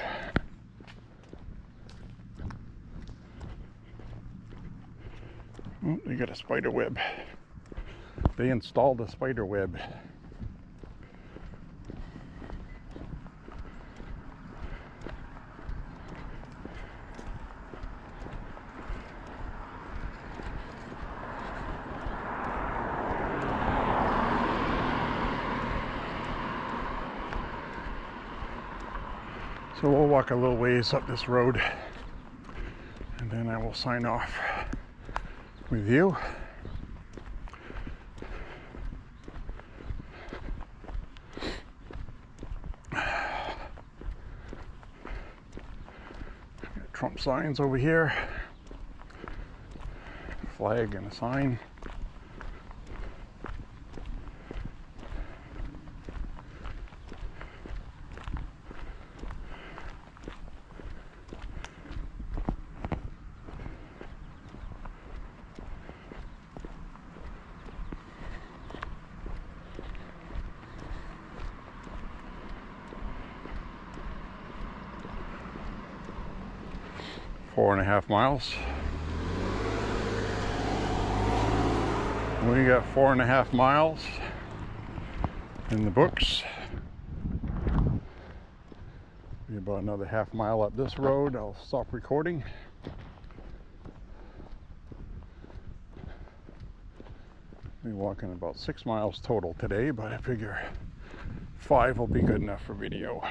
Oh, they got a spider web. They installed a spider web. So we'll walk a little ways up this road and then I will sign off with you. Got Trump signs over here, flag and a sign. Four and a half miles. We got 4.5 miles in the books. Be about another half mile up this road. I'll stop recording. Be walking about 6 miles total today, but I figure 5 will be good enough for video.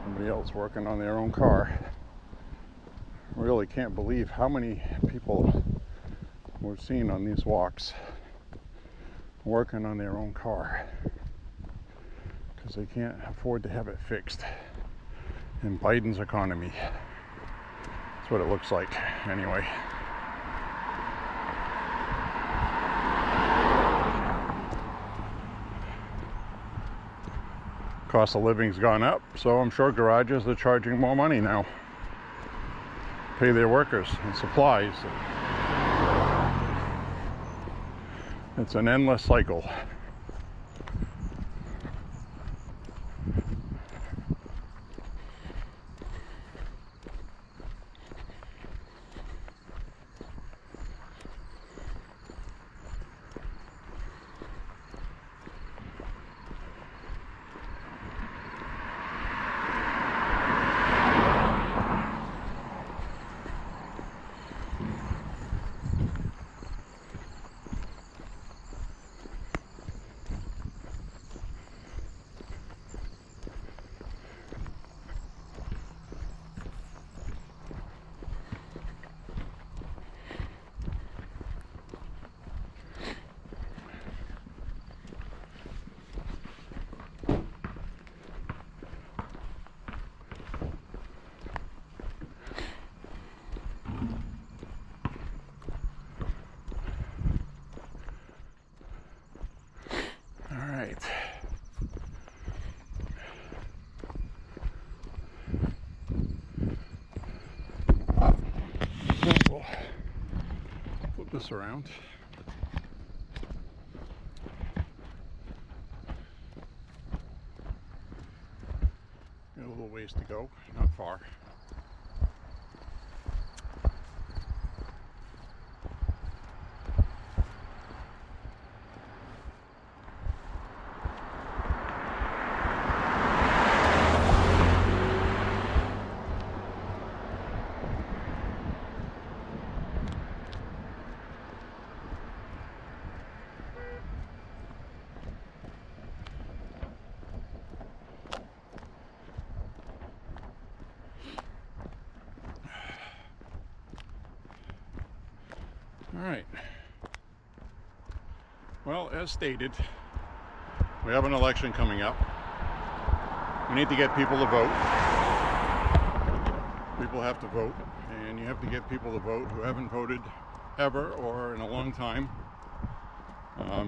Somebody else working on their own car. Really can't believe how many people we've seen on these walks working on their own car because they can't afford to have it fixed in Biden's economy. That's what it looks like anyway. Cost of living's gone up, so I'm sure garages are charging more money now. Pay their workers and supplies. It's an endless cycle. We'll flip this around. Got a little ways to go, not far. All right. Well, as stated, we have an election coming up. We need to get people to vote. People have to vote, and you have to get people to vote who haven't voted ever or in a long time.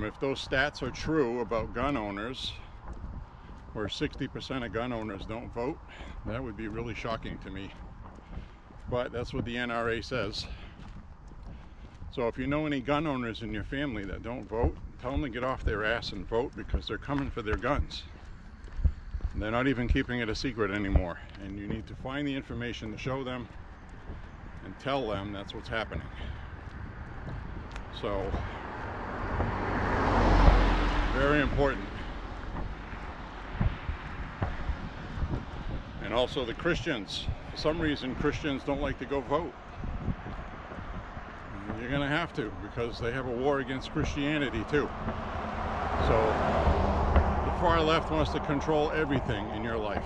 If those stats are true about gun owners, where 60% of gun owners don't vote, that would be really shocking to me. But that's what the NRA says. So if you know any gun owners in your family that don't vote, tell them to get off their ass and vote, because they're coming for their guns. And they're not even keeping it a secret anymore. And you need to find the information to show them and tell them that's what's happening. So, very important. And also the Christians. For some reason, Christians don't like to go vote. And you're going to have to, because they have a war against Christianity too. So the far left wants to control everything in your life.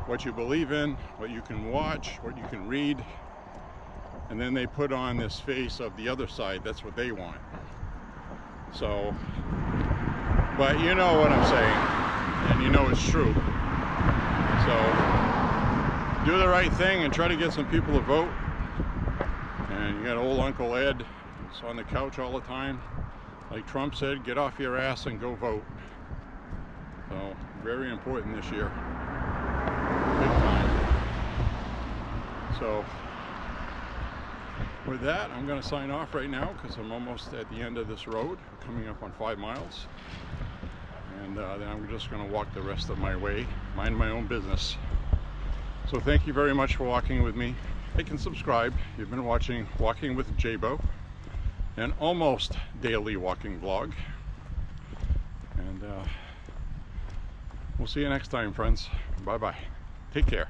What you believe in, what you can watch, what you can read. And then they put on this face of the other side. That's what they want. So, but you know what I'm saying, and you know it's true. So do the right thing and try to get some people to vote. And you got old Uncle Ed who's on the couch all the time. Like Trump said, get off your ass and go vote. So very important this year. Big time. So with that, I'm going to sign off right now, because I'm almost at the end of this road. We're coming up on 5 miles. And then I'm just going to walk the rest of my way, mind my own business. So thank you very much for walking with me. Like and subscribe. You've been watching Walking with J.Beau, an almost daily walking vlog. And we'll see you next time, friends. Bye-bye. Take care.